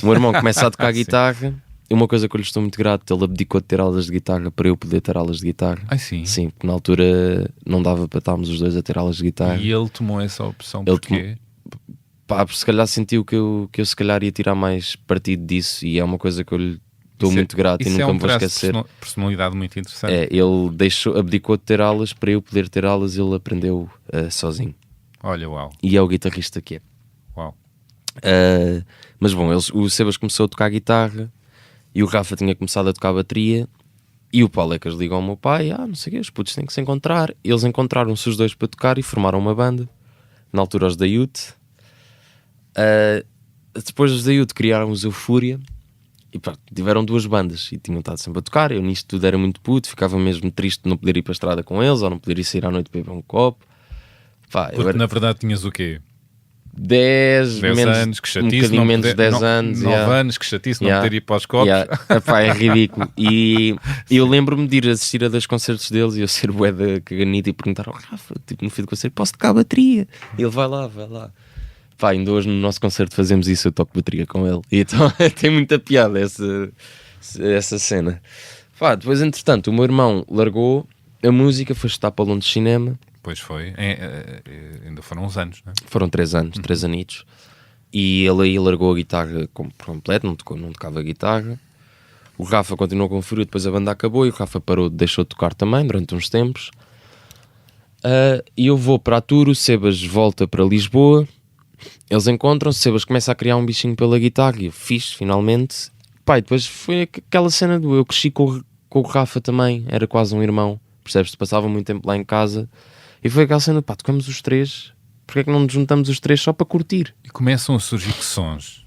O meu irmão começa a tocar guitarra, e uma coisa que eu lhe estou muito grato, ele abdicou de ter aulas de guitarra para eu poder ter aulas de guitarra. ai sim. Sim, porque na altura não dava para estarmos os dois a ter aulas de guitarra. E ele tomou essa opção Ele porque Pá, se calhar sentiu que eu se calhar ia tirar mais partido disso, e é uma coisa que eu lhe estou muito grato e isso nunca é um me vou traço de esquecer. personalidade muito interessante. É, ele abdicou de ter aulas para eu poder ter aulas, ele aprendeu sozinho. Olha, uau, E é o guitarrista que é. uau. Mas bom, o Sebas começou a tocar guitarra e o Rafa tinha começado a tocar bateria, e o Palecas ligou ao meu pai, não sei o quê, os putos têm que se encontrar. Eles encontraram-se os dois para tocar e formaram uma banda, na altura os da Youth. Depois os da Youth criaram os Eufúria e pá, tiveram duas bandas e tinham estado sempre a tocar. Eu nisto tudo era muito puto, ficava mesmo triste de não poder ir para a estrada com eles ou não poder ir sair à noite para beber um copo. Pá, eu Porque era na verdade tinhas o quê? 10 menos, anos, que um chatice. bocadinho não menos de poder- 10 no- anos. 9 yeah. anos, que chatice, não Yeah. poder ir para os copos. Epá, é ridículo. E eu lembro-me de ir assistir a 2 concertos deles e eu ser bué da caganita e perguntar ao Rafa, tipo, no fim do concerto, posso tocar a bateria? E ele vai lá. Pá, ainda hoje no nosso concerto fazemos isso, eu toco bateria com ele. E então tem muita piada essa cena. Pá, depois, entretanto, o meu irmão largou a música, foi estudar para Londres Cinema. Pois foi. Ainda foram uns anos, não é? Foram 3 anos, 3 anitos. E ele aí largou a guitarra por completo, não tocava guitarra. O Rafa continuou com o Fúria, depois a banda acabou e o Rafa deixou de tocar também durante uns tempos. E eu vou para a tour, o Sebas volta para Lisboa, eles encontram-se, o Sebas começa a criar um bichinho pela guitarra e eu fiz, finalmente. Pá, e depois foi aquela cena do eu cresci com o Rafa também, era quase um irmão, percebes? Passava muito tempo lá em casa e foi aquela cena, pá, tocamos os três, porque é que não nos juntamos os três só para curtir? E começam a surgir que sons?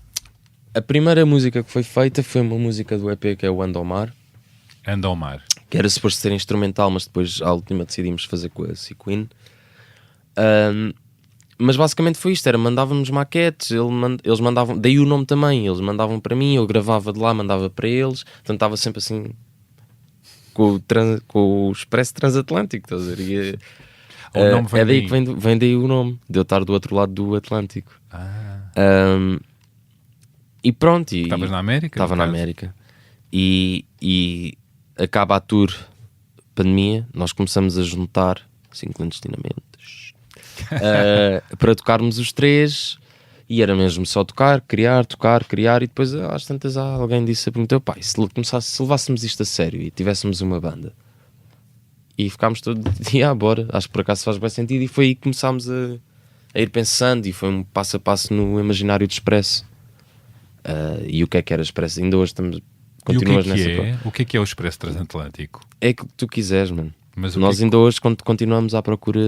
A primeira música que foi feita foi uma música do EP que é o Anda ao Mar, Anda ao Mar. que era suposto ser instrumental, mas depois à última decidimos fazer com a Sequin. Mas basicamente foi isto, era mandávamos maquetes, eles mandavam, daí o nome também, eles mandavam para mim, eu gravava de lá, mandava para eles, portanto estava sempre assim com o Expresso Transatlântico, estás a ver? O nome vem é daí daí. que vem daí o nome, de eu estar do outro lado do Atlântico. E pronto, Estavas na América? estava no na caso? América e acaba a tour, pandemia, nós começamos a juntar, assim clandestinamente, para tocarmos os três, e era mesmo só tocar, criar, e depois às tantas alguém disse, perguntou, pá, se levássemos isto a sério e tivéssemos uma banda, e ficámos todos, bora, acho que por acaso faz bem sentido, e foi aí que começámos a ir pensando, e foi um passo a passo no imaginário de Expresso. E o que era Expresso? Ainda hoje continuas nessa. O que é o Expresso Transatlântico? É aquilo que tu quiseres, mano. Mas Nós ainda hoje continuamos à procura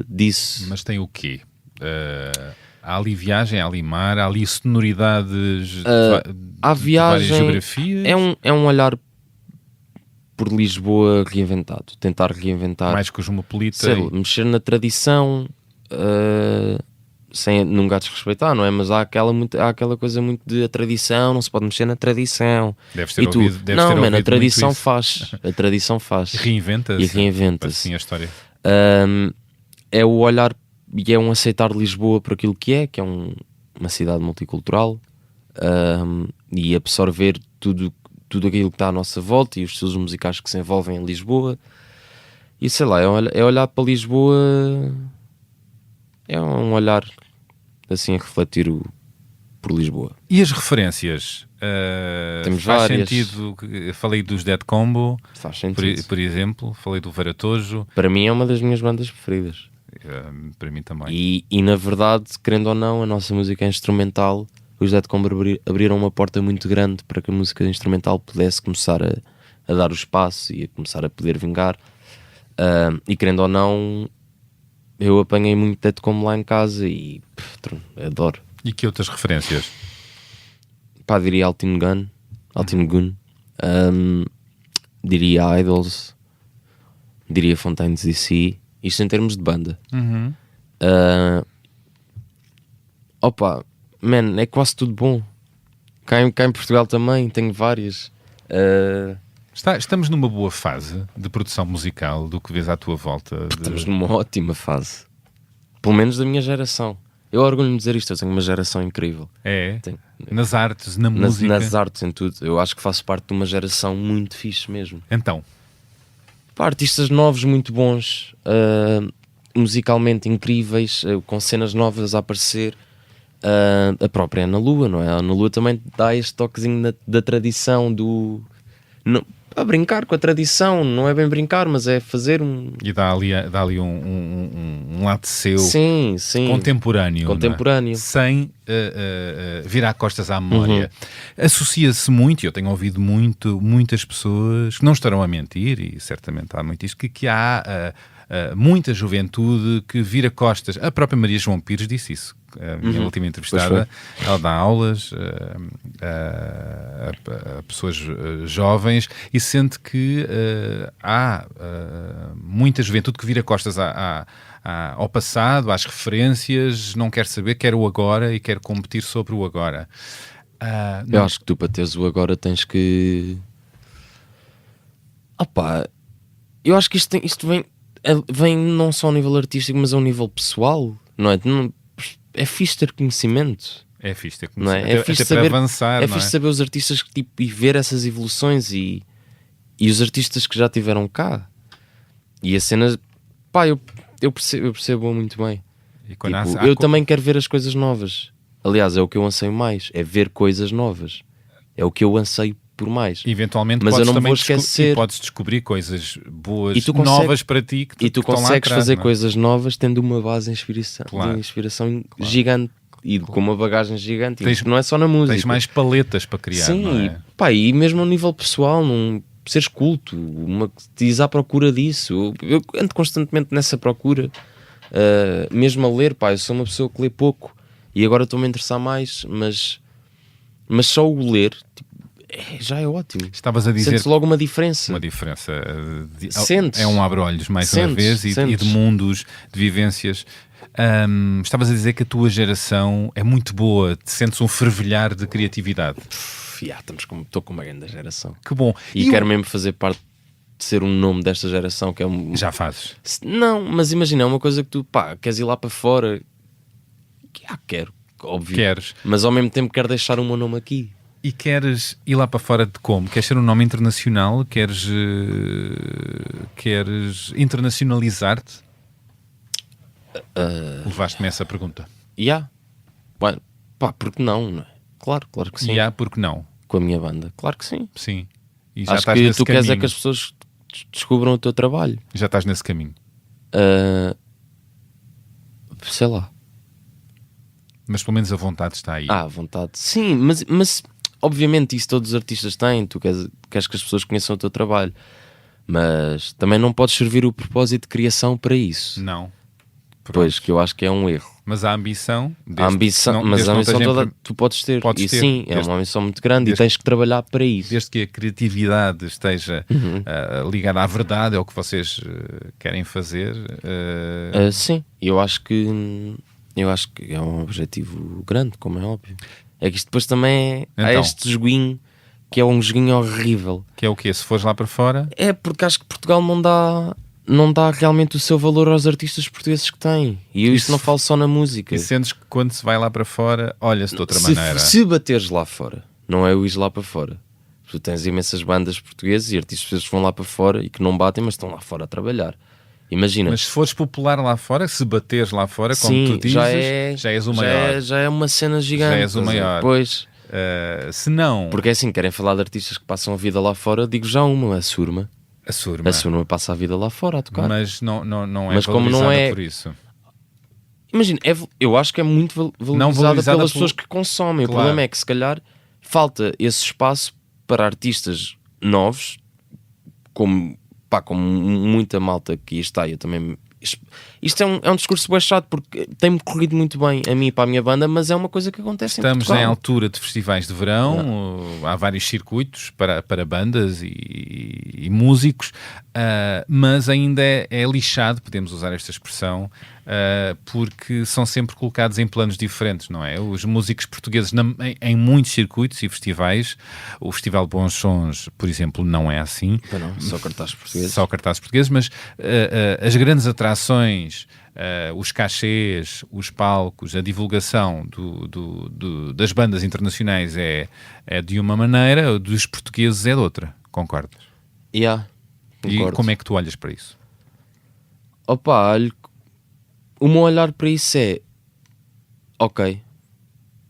disso. Mas tem o quê? Há ali viagem, há ali mar, há ali sonoridades de Há de viagem, várias geografias. é um olhar por Lisboa reinventado, tentar reinventar, Mais cosmopolita. sei lá, mexer na tradição, sem nunca desrespeitar, não é? Mas há aquela coisa muito de a tradição, não se pode mexer na tradição. Deves ter E tu, ouvido, deves não, ter mano, a ouvido tradição muito isso. faz. A tradição faz. Reinventa-se. E reinventa-se. Assim a história. É o olhar e é um aceitar Lisboa por aquilo que é uma cidade multicultural, e absorver tudo aquilo que está à nossa volta e os estilos musicais que se envolvem em Lisboa. E sei lá, é olhar para Lisboa, é um olhar assim a refletir por Lisboa. E as referências? Temos faz várias. sentido? Falei dos Dead Combo, Faz sentido. por exemplo. Falei do Veratojo. Para mim é uma das minhas bandas preferidas. Para mim também. E na verdade, querendo ou não, a nossa música é instrumental. Os Dead Combo abriram uma porta muito grande para que a música instrumental pudesse começar a dar o espaço e a começar a poder vingar. E querendo ou não, eu apanhei muito Dead Combo lá em casa e adoro. E que outras referências? Pá, diria Altin Gun, diria Idols, diria Fontaines DC, isto em termos de banda. Opa, man, é quase tudo bom. Cá em Portugal também tenho várias. Estamos numa boa fase de produção musical do que vês à tua volta. Estamos numa ótima fase, pelo menos da minha geração. Eu orgulho-me de dizer isto, eu tenho uma geração incrível. É, Tenho. nas artes, na música. Nas artes, em tudo. Eu acho que faço parte de uma geração muito fixe mesmo. Então, Pá, artistas novos muito bons, musicalmente incríveis, com cenas novas a aparecer. A própria Ana Lua, não é? A Ana Lua também dá este toquezinho da tradição, a brincar com a tradição, não é bem brincar, mas é fazer e dá ali um lado seu sim, contemporâneo. contemporâneo. Não é? Sem virar costas à memória. Associa-se muito, e eu tenho ouvido muitas pessoas que não estarão a mentir, e certamente há muito isto, que há muita juventude que vira costas. A própria Maria João Pires disse isso. A minha última entrevistada, ela dá aulas a pessoas jovens e sente que há muita juventude que vira costas ao passado, às referências, não quer saber, quer o agora e quer competir sobre o agora. Eu acho que tu, para teres o agora, tens que... eu acho que isto vem não só ao nível artístico, mas ao nível pessoal, não é? É fixe ter conhecimento. É fixe ter não é? conhecimento. É fixe até saber, para avançar, é não fixe saber os artistas que, e ver essas evoluções e os artistas que já tiveram cá. E a cena, pá, eu percebo muito bem. E quando eu também quero ver as coisas novas. Aliás, é o que eu anseio mais, é ver coisas novas. É o que eu anseio por mais. Eventualmente mas podes eu não me também vou esquecer. podes descobrir coisas boas, E tu novas para ti que tu estão lá consegues atrás, fazer não é? coisas novas tendo uma base de inspiração, Claro. gigante e com uma bagagem gigante. Tens- Isto não é só na música. Tens mais paletas para criar, Sim, não é? pá, e mesmo a nível pessoal, seres culto, ires à procura disso. Eu ando constantemente nessa procura, mesmo a ler, pá, eu sou uma pessoa que lê pouco e agora estou-me a interessar mais, mas só o ler tipo, já é ótimo. Estavas a dizer Sentes logo uma diferença. uma diferença. Sentes. É um abre-olhos, mais uma Sentes, vez, e de sentes. mundos, de vivências. Estavas a dizer que a tua geração é muito boa, te sentes um fervilhar de criatividade. Estou com uma grande geração. Que bom. E quero mesmo fazer parte de ser um nome desta geração que é um... Já fazes. Não, mas imagina, é uma coisa que tu, pá, queres ir lá para fora. Quero, óbvio. Queres. Mas ao mesmo tempo quero deixar o meu nome aqui. E queres ir lá para fora de como? Queres ser um nome internacional? Queres internacionalizar-te? Levaste-me essa pergunta. Bueno, pá, porque não é? Claro que sim. Porque não? Com a minha banda, claro que sim. Sim. E já Acho estás que nesse tu queres caminho. é que as pessoas descubram o teu trabalho. Já estás nesse caminho. Sei lá. Mas pelo menos a vontade está aí. À vontade. Sim, mas obviamente isso todos os artistas têm. Tu queres que as pessoas conheçam o teu trabalho. Mas também não podes servir o propósito de criação para isso. Não. Pronto. Pois, que eu acho que é um erro. Mas a ambição... A ambição, desde a não ambição esteja toda tu podes ter. Podes e ter. sim, é Desde- uma ambição muito grande desde- e tens que trabalhar para isso. Desde que a criatividade esteja ligada à verdade, é o que vocês querem fazer. Sim, eu acho que é um objetivo grande, como é óbvio. É que isto depois também há Então. este joguinho que é um joguinho horrível. Que é o quê? Se fores lá para fora... É porque acho que Portugal não dá realmente o seu valor aos artistas portugueses que têm. E eu isto não falo só na música. E sentes que quando se vai lá para fora, olha-se de outra maneira. Se bateres lá fora, não é o ir lá para fora. Tu tens imensas bandas portuguesas e artistas portugueses que vão lá para fora e que não batem, mas estão lá fora a trabalhar. Imagina. Mas se fores popular lá fora, se bateres lá fora, como Sim, tu dizes, já és o maior. Já é uma cena gigante. Já és o maior. Pois. Se não... Porque é assim, querem falar de artistas que passam a vida lá fora, digo já uma, a Surma. A Surma. A Surma passa a vida lá fora a tocar. Mas não é Mas como valorizada não é- por isso. Imagina, eu acho que é muito valorizada valorizada pelas pelo- pessoas que consomem. Claro. O problema é que se calhar falta esse espaço para artistas novos, como muita malta que está. Eu também... Isto é um discurso bem chato porque tem-me corrido muito bem a mim e para a minha banda, mas é uma coisa que acontece em Estamos Portugal. em altura de festivais de verão, há vários circuitos para bandas e músicos, mas ainda é lixado, podemos usar esta expressão, porque são sempre colocados em planos diferentes, não é? Os músicos portugueses em muitos circuitos e festivais, o Festival Bons Sons, por exemplo, não é assim. Não, só cartazes portugueses. Só cartazes portugueses, mas as grandes atrações, os cachês, os palcos, a divulgação das bandas internacionais é de uma maneira, dos portugueses é de outra, concordas? E Concordo. como é que tu olhas para isso? Opa, olha, o meu olhar para isso é ok,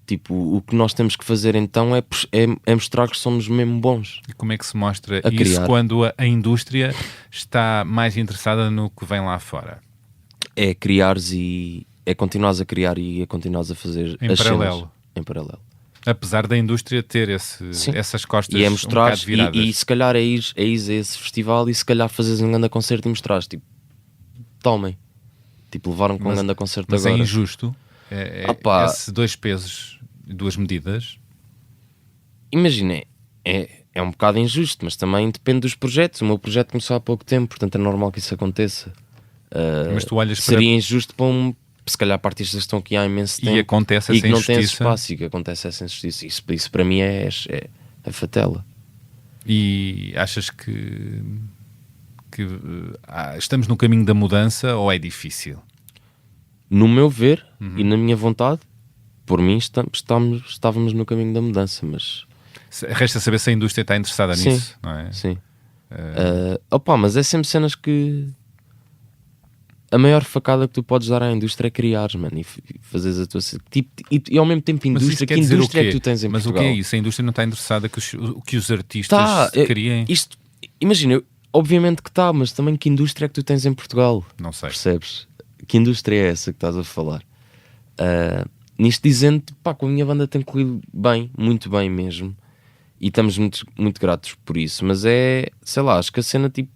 tipo, o que nós temos que fazer então é mostrar que somos mesmo bons. E como é que se mostra A isso criar. quando a indústria está mais interessada no que vem lá fora? É criares e é continuares a criar e é continuares a fazer Em as paralelo. cenas em paralelo. Apesar da indústria ter Sim. essas costas E é um mostrar bocado viradas. e se calhar é ir a esse festival e se calhar fazeres um grande concerto e mostrares, tipo, tomem, tipo, levaram com um grande concerto Mas agora. é injusto. Opa. Esses dois pesos e duas medidas. Imagina, é um bocado injusto, mas também depende dos projetos. O meu projeto começou há pouco tempo, portanto é normal que isso aconteça. Mas tu olhas para... Seria injusto para se calhar para artistas que estão aqui há imenso E tempo acontece e essa que não têm esse injustiça. espaço e que acontece essa injustiça. Isso para mim é fatela. E achas que estamos no caminho da mudança ou é difícil? No meu ver e na minha vontade, por mim estávamos no caminho da mudança, mas Resta saber se a indústria está interessada Sim. nisso, não é? sim. Mas é sempre cenas que a maior facada que tu podes dar à indústria é criares, mano, e fazeres a tua tipo, e ao mesmo tempo Mas isso indústria, quer que dizer o indústria é quê? que tu tens em Mas Portugal? o que é isso? A indústria não está interessada que os artistas Tá, criem? isto, imagina, obviamente que está, mas também que indústria é que tu tens em Portugal? Não sei. Percebes? Que indústria é essa que estás a falar? nisto dizendo, pá, com a minha banda tem corrido bem, muito bem mesmo, e estamos muito, muito gratos por isso, mas é, sei lá, acho que a cena, tipo,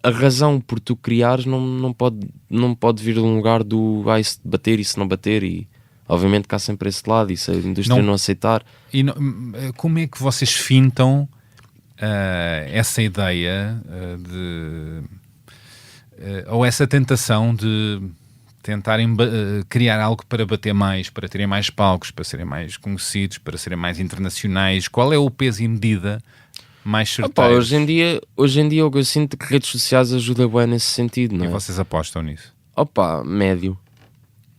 a razão por tu criares não pode vir de um lugar do se bater e se não bater, e obviamente que há sempre esse lado, e se a indústria não aceitar. E como é que vocês fintam essa ideia ou essa tentação de tentarem criar algo para bater mais, para terem mais palcos, para serem mais conhecidos, para serem mais internacionais? Qual é o peso e medida mais certeiro? Hoje em dia eu sinto que redes sociais ajudam bem nesse sentido, não é? E vocês apostam nisso? Médio.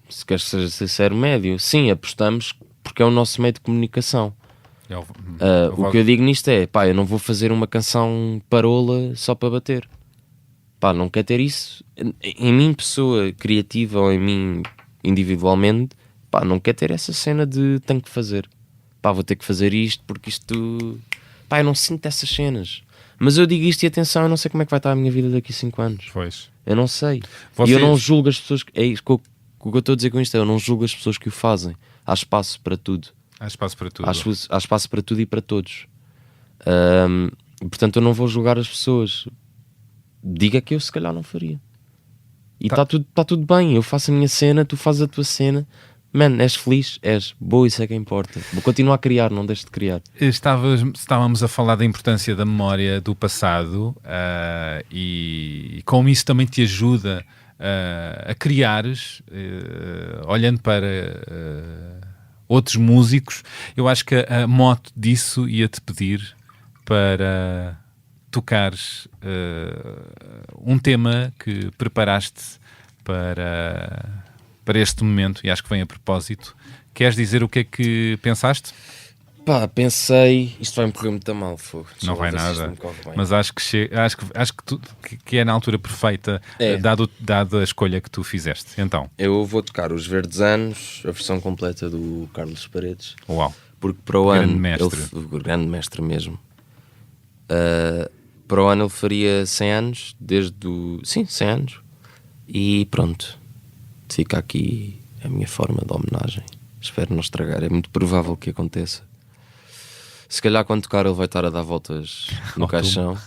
Se queres que seja sincero, médio. Sim, apostamos porque é o nosso meio de comunicação. O que eu digo nisto é, pá, eu não vou fazer uma canção parola só para bater. Pá, não quero ter isso em mim, pessoa criativa, ou em mim individualmente. Pá, não quero ter essa cena de tenho que fazer. Pá, vou ter que fazer isto porque isto... Pá, eu não sinto essas cenas. Mas eu digo isto e atenção, eu não sei como é que vai estar a minha vida daqui a 5 anos. Pois. Eu não sei. Vocês... E eu não julgo as pessoas... É isso que o que eu estou a dizer com isto é, eu não julgo as pessoas que o fazem. Há espaço para tudo. Há espaço para tudo. Há espaço para tudo e para todos. Portanto, eu não vou julgar as pessoas. Diga que eu se calhar não faria. E está tudo bem. Eu faço a minha cena, tu fazes a tua cena. Man, és feliz? És. Boa, isso é que importa. Vou continuar a criar, não deixes de criar. Estávamos a falar da importância da memória do passado e como isso também te ajuda a criares, olhando para outros músicos. Eu acho que a mote disso ia-te pedir para tocares um tema que preparaste para este momento, e acho que vem a propósito. Queres dizer o que é que pensaste? Pá, pensei, isto vai-me correr muito mal, fogo. Não vai nada, mas acho que é na altura perfeita, dado a escolha que tu fizeste. Então, eu vou tocar Os Verdes Anos, a versão completa do Carlos Paredes. Uau. Porque para o ano, grande mestre mesmo. Para o ano ele faria 100 anos, 100 anos. E pronto, fica aqui a minha forma de homenagem. Espero não estragar, é muito provável que aconteça. Se calhar quando tocar ele vai estar a dar voltas no caixão.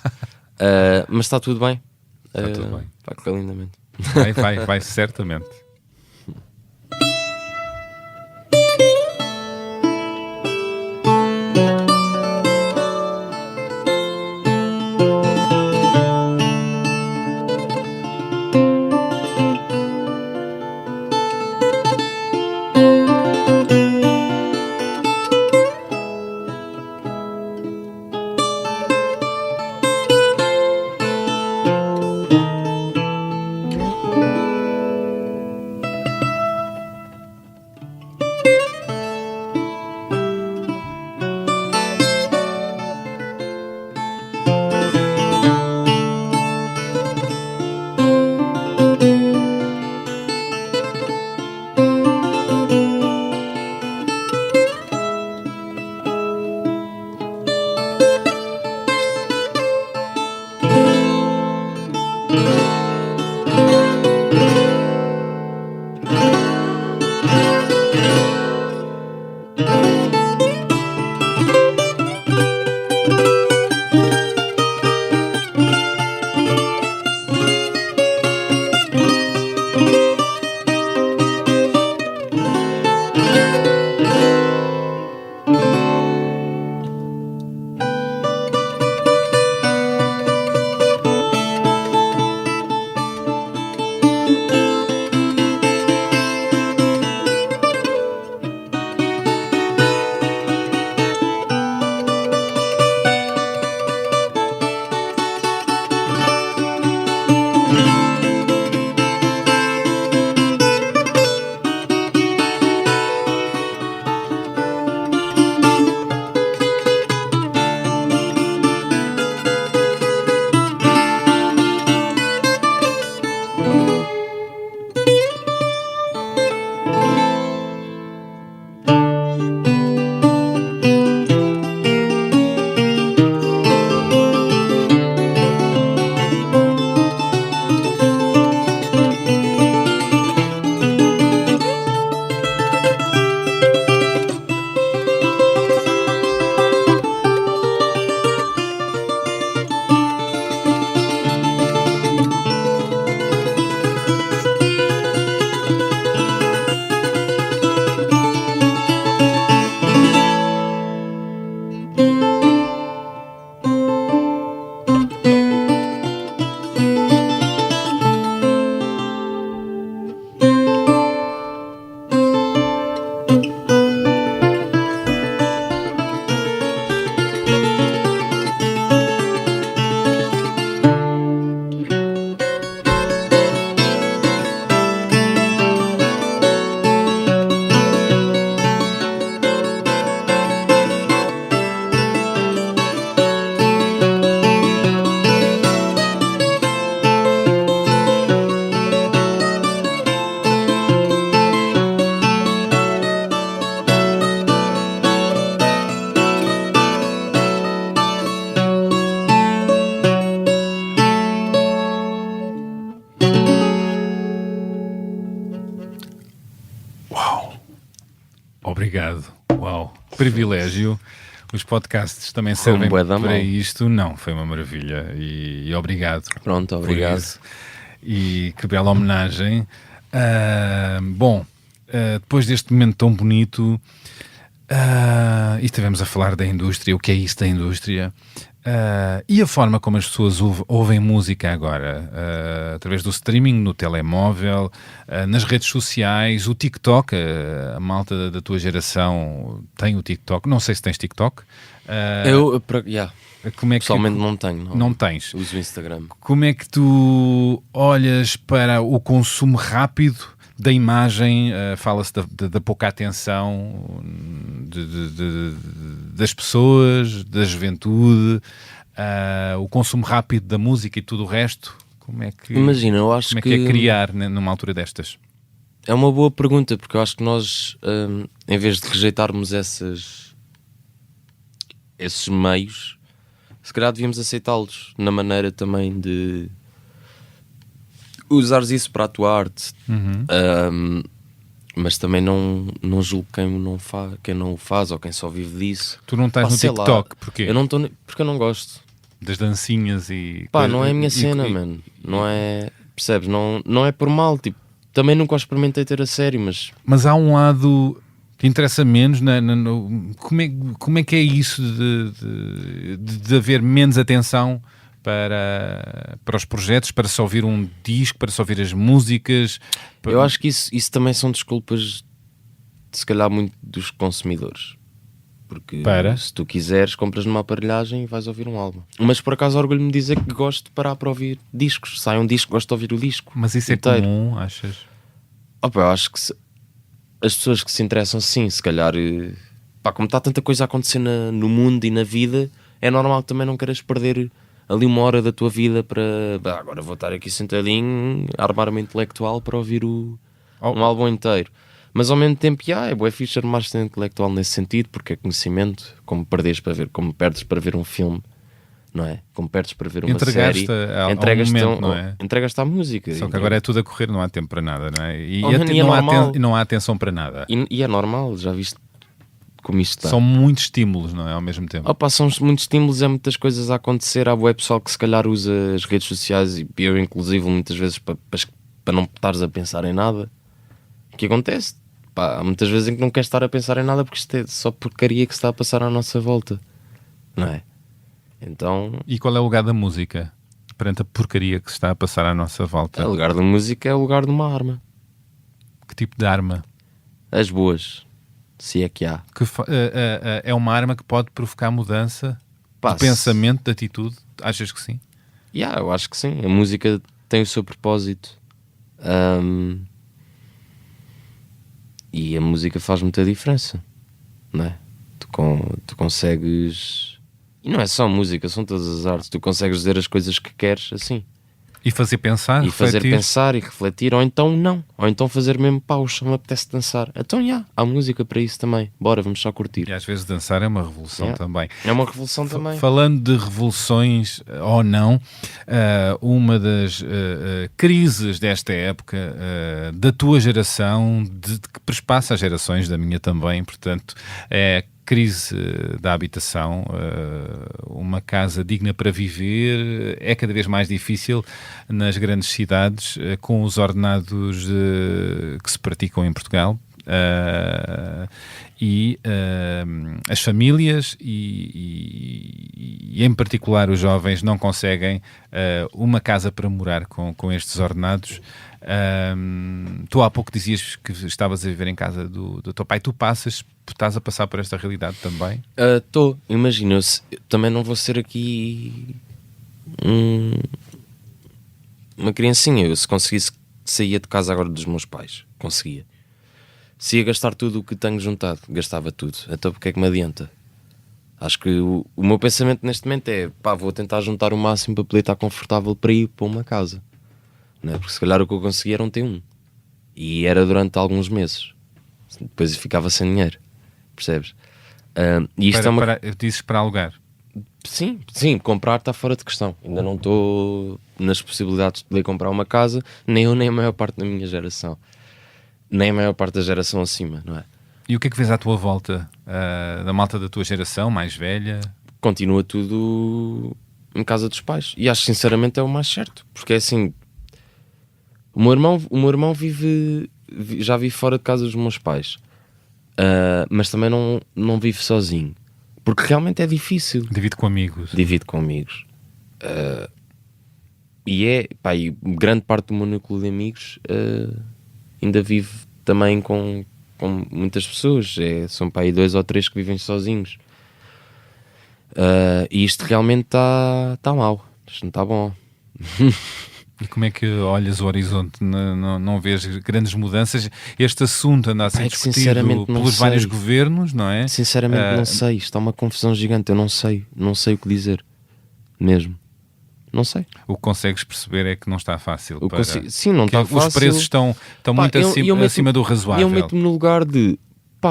Mas está tudo bem. Está tudo bem. Vai correr lindamente. Vai certamente. privilégio. Os podcasts também servem bué da para mal. isto. Não, foi uma maravilha e obrigado. Pronto, por obrigado. isso. E que bela homenagem. Depois deste momento tão bonito, e estivemos a falar da indústria, o que é isso da indústria, e a forma como as pessoas ouvem música agora, através do streaming, no telemóvel, nas redes sociais, o TikTok, a malta da tua geração tem o TikTok, não sei se tens TikTok. Como é que, Pessoalmente não tenho. não tens. Uso o Instagram. Como é que tu olhas para o consumo rápido da imagem? Fala-se da pouca atenção das pessoas, da juventude, o consumo rápido da música e tudo o resto. Como é que, Imagina, eu acho como é que é criar numa altura destas? É uma boa pergunta, porque eu acho que nós, em vez de rejeitarmos esses meios, se calhar devíamos aceitá-los na maneira também de usares isso para a tua arte. Mas também não julgo quem não o faz ou quem só vive disso. Tu não estás no sei lá. TikTok, porquê? Eu não estou, porque eu não gosto. Das dancinhas e... Não é a minha cena, mano. Não é, percebes? Não é por mal, tipo, também nunca o experimentei ter a sério, mas... Mas há um lado que interessa menos, como é que é isso de haver menos atenção para os projetos, para se ouvir um disco, para se ouvir as músicas? Eu acho que isso também são desculpas, se calhar, muito dos consumidores. Porque se tu quiseres, compras numa aparelhagem e vais ouvir um álbum. Mas por acaso orgulho-me de dizer que gosto de parar para ouvir discos. Sai um disco, gosto de ouvir o disco. Mas isso inteiro. É comum, achas? Eu acho que as pessoas que se interessam, sim, se calhar, como está tanta coisa a acontecer no mundo e na vida, é normal que também não queiras perder ali uma hora da tua vida para agora vou estar aqui sentadinho a armar-me intelectual para ouvir um álbum inteiro. Mas ao mesmo tempo, é bué fixe armar-se intelectual nesse sentido, porque é conhecimento, como perdes para ver um filme, não é? Como perdes para ver uma série, entregas-te à música. Só que agora é tudo a correr, não há tempo para nada, não é? E não há atenção para nada. E é normal, já viste como isto está. São muitos estímulos, não é? Ao mesmo tempo. São muitos estímulos, é muitas coisas a acontecer. Há bué pessoal que se calhar usa as redes sociais, e eu inclusive muitas vezes para não estares a pensar em nada. O que acontece? Há muitas vezes em que não queres estar a pensar em nada porque isto é só porcaria que se está a passar à nossa volta, não é? Então... E qual é o lugar da música perante a porcaria que se está a passar à nossa volta? O lugar da música é o lugar de uma arma. Que tipo de arma? As boas, se é que há. É uma arma que pode provocar mudança de pensamento, de atitude? Achas que sim? Eu acho que sim. A música tem o seu propósito. E a música faz muita diferença, não é? Tu consegues... E não é só música, são todas as artes. Tu consegues dizer as coisas que queres assim. E fazer pensar, e fazer pensar e refletir. Ou então não. Ou então fazer mesmo pausa, me apetece dançar. Então há música para isso também. Bora, vamos só curtir. E às vezes dançar é uma revolução também. É uma revolução também. Falando de revoluções ou não, uma das crises desta época, da tua geração, que perspassa as gerações da minha também, portanto, é crise da habitação. Uma casa digna para viver é cada vez mais difícil nas grandes cidades, com os ordenados que se praticam em Portugal. As famílias e em particular os jovens não conseguem uma casa para morar com estes ordenados. Tu há pouco dizias que estavas a viver em casa do teu pai. Tu estás a passar por esta realidade também? Imagina, eu também não vou ser aqui uma criancinha. Eu, se conseguisse, saía de casa agora dos meus pais, conseguia. Se ia gastar tudo o que tenho juntado, gastava tudo. Então porque é que me adianta? Acho que o meu pensamento neste momento é vou tentar juntar o máximo para poder estar confortável para ir para uma casa, não é? Porque se calhar o que eu conseguia era um T1 e era durante alguns meses, depois ficava sem dinheiro, percebes? E isto dizes para alugar? Sim, comprar está fora de questão. Ainda não estou nas possibilidades de poder comprar uma casa, nem eu nem a maior parte da minha geração, nem a maior parte da geração acima, não é? E o que é que vês à tua volta da malta da tua geração, mais velha? Continua tudo em casa dos pais. E acho sinceramente é o mais certo. Porque é assim, o meu irmão já vive fora de casa dos meus pais. Mas também não vive sozinho. Porque realmente é difícil. Divide com amigos. Divide com amigos. E grande parte do meu núcleo de amigos ainda vive também com muitas pessoas. São para aí 2 ou 3 que vivem sozinhos. E isto realmente está mal. Isto não está bom. E como é que olhas o horizonte? Não vês grandes mudanças? Este assunto anda a ser discutido pelos vários governos, não é? Sinceramente não sei. Isto é uma confusão gigante. Eu não sei o que dizer. Mesmo. Não sei. O que consegues perceber é que não está fácil. Sim, não está fácil. Os preços estão muito acima do razoável. E eu meto-me no lugar de...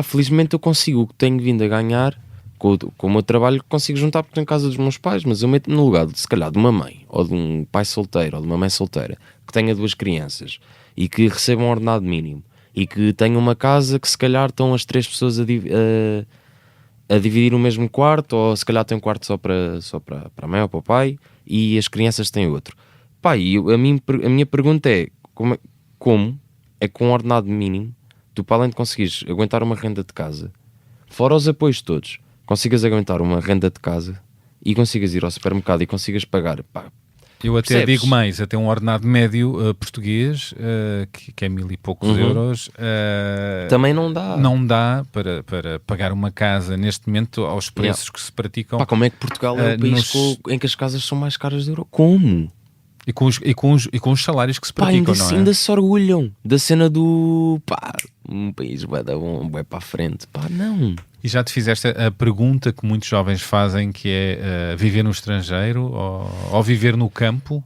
felizmente eu consigo o que tenho vindo a ganhar com o meu trabalho, consigo juntar porque estou em casa dos meus pais, mas eu meto-me no lugar de, se calhar, de uma mãe, ou de um pai solteiro, ou de uma mãe solteira, que tenha 2 crianças e que receba um ordenado mínimo e que tenha uma casa que se calhar estão as 3 pessoas a dividir o mesmo quarto, ou se calhar tem um quarto só para a mãe ou para o pai e as crianças têm outro. A minha pergunta é como é que com um ordenado mínimo tu, para além de conseguires aguentar uma renda de casa, fora os apoios todos, consigas aguentar uma renda de casa e consigas ir ao supermercado e consigas pagar. Eu até digo mais, até um ordenado médio português, que é 1000 e poucos euros, também não dá. Não dá para pagar uma casa neste momento aos preços que se praticam. Como é que Portugal é o país em que as casas são mais caras de Europa? Como? E com os salários que se praticam, não é? Ainda se orgulham da cena do um país vai dar bom, vai para a frente. Não. E já te fizeste a pergunta que muitos jovens fazem, que é viver no estrangeiro ou viver no campo?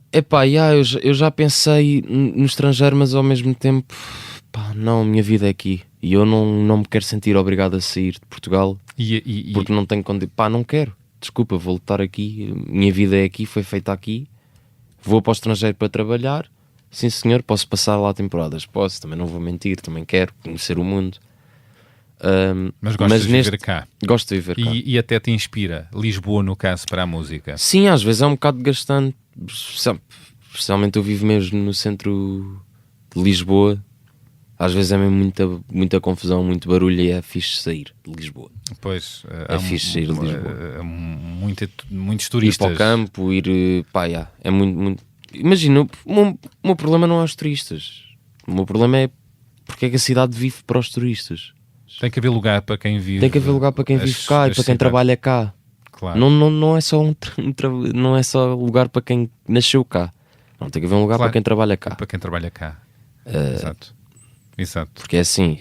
Eu já pensei no estrangeiro, mas ao mesmo tempo, não, a minha vida é aqui. E eu não me quero sentir obrigado a sair de Portugal porque não tenho não quero. Desculpa, vou lutar aqui. Minha vida é aqui, foi feita aqui. Vou para o estrangeiro para trabalhar. Sim senhor, posso passar lá temporadas. Posso, também não vou mentir, também quero conhecer o mundo. Mas gostas de viver cá? Gosto de viver cá. E até te inspira Lisboa, no caso, para a música? Sim, às vezes é um bocado gastante. Especialmente eu vivo mesmo no centro de Lisboa. Às vezes é mesmo muita confusão, muito barulho, e é fixe sair de Lisboa. Pois, é fixe sair de Lisboa. Muitos turistas. Ir para o campo, é muito... Imagina, o meu problema não é os turistas. O meu problema é porque é que a cidade vive para os turistas. Tem que haver lugar para quem vive. Tem que haver lugar para quem vive cá e para quem trabalha cá. Claro. Não é só não é só lugar para quem nasceu cá. Não, tem que haver um lugar para quem trabalha cá. Para quem trabalha cá. Exato. Porque é assim,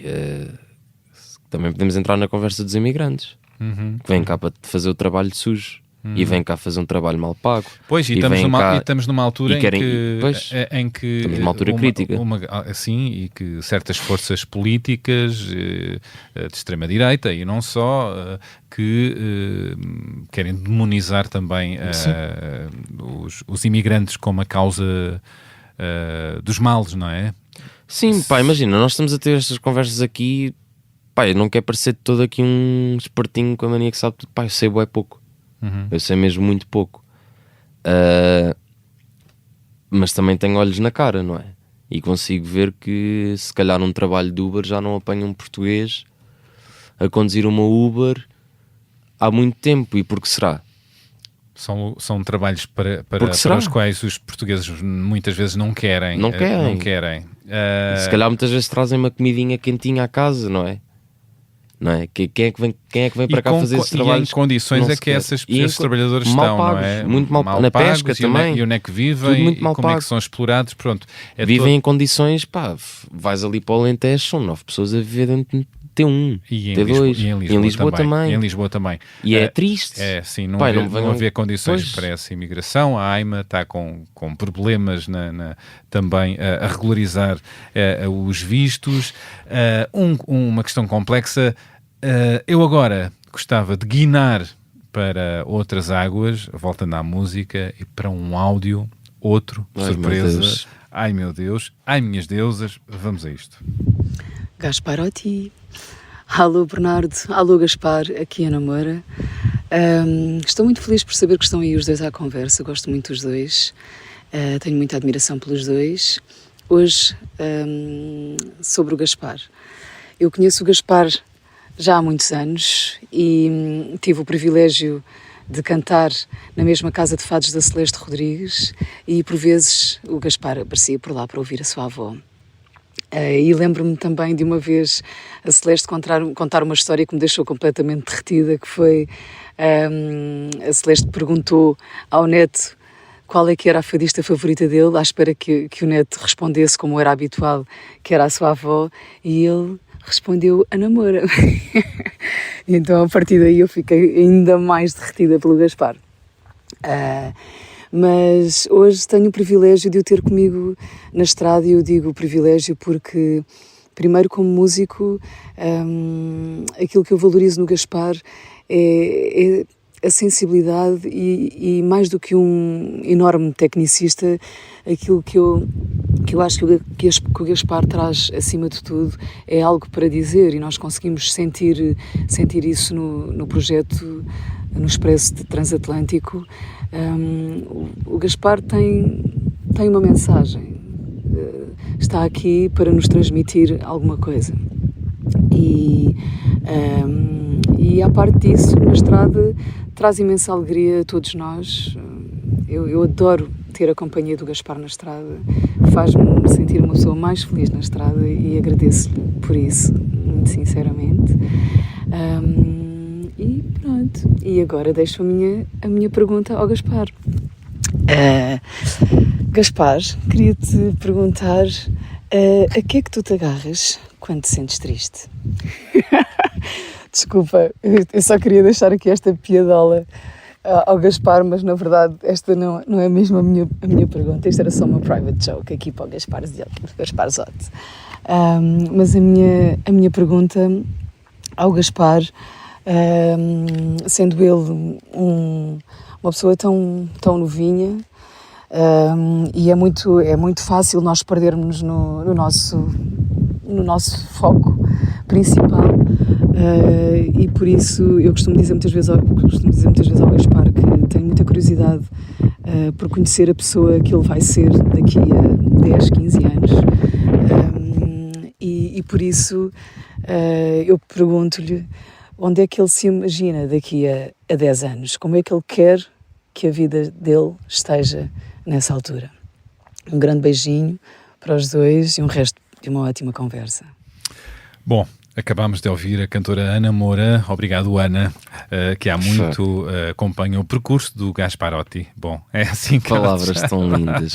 também podemos entrar na conversa dos imigrantes, que vêm cá para fazer o trabalho sujo. E vêm cá fazer um trabalho mal pago. Pois, e estamos numa altura em que estamos numa altura crítica. Assim, e que certas forças políticas de extrema-direita e não só, que querem demonizar também os imigrantes como a causa dos males, não é? Sim, imagina, nós estamos a ter estas conversas aqui, eu não quero parecer todo aqui um espertinho com a mania que sabe tudo, eu sei bué pouco. Eu sei mesmo muito pouco, mas também tenho olhos na cara, não é? E consigo ver que se calhar num trabalho de Uber já não apanho um português a conduzir uma Uber há muito tempo. E por que será? São trabalhos para os quais os portugueses muitas vezes não querem. Se calhar muitas vezes trazem uma comidinha quentinha à casa, não é? Quem é que vem para cá fazer esses trabalhos? E em condições é que esses trabalhadores estão, pagos, não é? Muito mal pagos. Na pesca também. E onde é que vivem, e como é que são explorados, pronto. Vivem em condições, vais ali para o Alentejo, são 9 pessoas a viver dentro de T1, T2, e em Lisboa também. E em Lisboa também. E é triste. Sim, não haver condições para essa imigração. A AIMA está com problemas também a regularizar os vistos. Uma questão complexa. Eu agora gostava de guinar para outras águas, voltando à música, e para um áudio, surpresa. Ai meu Deus, ai minhas deusas, vamos a isto. Gasparotti, Alô Bernardo, alô Gaspar, aqui Ana Moura. Estou muito feliz por saber que estão aí os dois à conversa, gosto muito dos dois, tenho muita admiração pelos dois. Hoje, sobre o Gaspar. Eu conheço o Gaspar já há muitos anos e tive o privilégio de cantar na mesma casa de fados da Celeste Rodrigues e por vezes o Gaspar aparecia por lá para ouvir a sua avó. E lembro-me também de uma vez a Celeste contar uma história que me deixou completamente derretida, que foi a Celeste perguntou ao neto qual é que era a fadista favorita dele, à espera que o neto respondesse como era habitual, que era a sua avó, e ele respondeu Ana Moura. E então a partir daí eu fiquei ainda mais derretida pelo Gaspar. Mas hoje tenho o privilégio de o ter comigo na estrada, e eu digo privilégio porque, primeiro, como músico, aquilo que eu valorizo no Gaspar é a sensibilidade e mais do que um enorme tecnicista, aquilo que eu acho que o Gaspar traz acima de tudo é algo para dizer, e nós conseguimos sentir isso no projeto, no Expresso Transatlântico. O Gaspar tem uma mensagem, está aqui para nos transmitir alguma coisa. E à parte disso, na estrada traz imensa alegria a todos nós. Eu adoro ter a companhia do Gaspar na estrada, faz-me sentir uma pessoa mais feliz na estrada e agradeço-lhe por isso, muito sinceramente. E pronto, e agora deixo a minha pergunta ao Gaspar. Gaspar, queria-te perguntar a que é que tu te agarras quando te sentes triste? Desculpa, eu só queria deixar aqui esta piadola ao Gaspar, mas na verdade esta não é mesmo a minha pergunta. Isto era só uma private joke aqui para o Gaspar Zotti. Mas a minha pergunta ao Gaspar, sendo ele uma pessoa tão novinha, e é muito fácil nós perdermos no nosso foco principal, e por isso eu costumo dizer muitas vezes ao Gaspar que tenho muita curiosidade por conhecer a pessoa que ele vai ser daqui a 10, 15 anos, e por isso eu pergunto-lhe onde é que ele se imagina daqui a 10 anos, como é que ele quer que a vida dele esteja nessa altura. Um grande beijinho para os dois e um resto de uma ótima conversa. Bom, acabámos de ouvir a cantora Ana Moura. Obrigado, Ana, que há muito acompanha o percurso do Gasparotti. Bom, é assim que palavras tão lindas.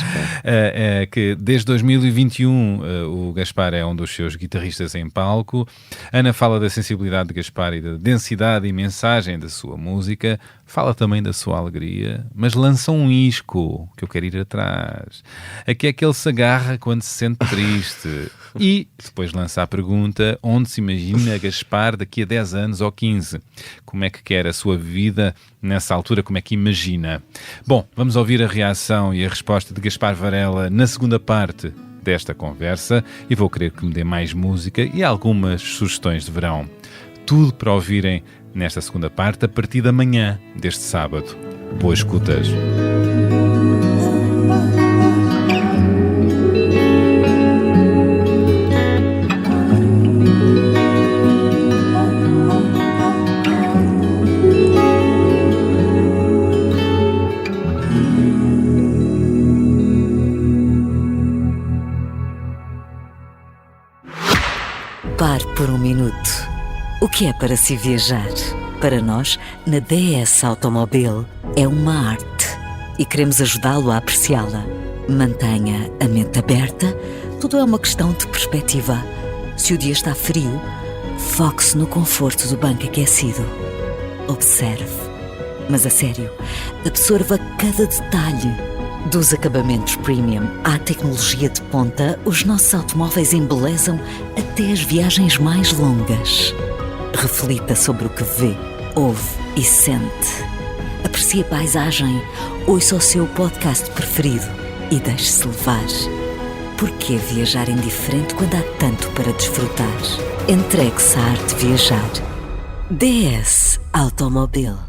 Que desde 2021 o Gaspar é um dos seus guitarristas em palco. Ana fala da sensibilidade de Gaspar e da densidade e mensagem da sua música. Fala também da sua alegria, mas lança um isco que eu quero ir atrás. A que é que ele se agarra quando se sente triste? E depois lança a pergunta: onde se imagina Gaspar daqui a 10 anos ou 15? Como é que quer a sua vida nessa altura? Como é que imagina? Bom, vamos ouvir a reação e a resposta de Gaspar Varela na segunda parte desta conversa, e vou querer que me dê mais música e algumas sugestões de verão. Tudo para ouvirem nesta segunda parte, a partir da manhã deste sábado. Boas escutas. Pare por um minuto. O que é para se viajar? Para nós, na DS Automobil, é uma arte e queremos ajudá-lo a apreciá-la. Mantenha a mente aberta, tudo é uma questão de perspectiva. Se o dia está frio, foque-se no conforto do banco aquecido. Observe, mas a sério, absorva cada detalhe. Dos acabamentos premium à tecnologia de ponta, os nossos automóveis embelezam até as viagens mais longas. Reflita sobre o que vê, ouve e sente. Aprecie a paisagem, ouça o seu podcast preferido e deixe-se levar. Por que viajar indiferente quando há tanto para desfrutar? Entregue-se à arte de viajar. DS Automóvel.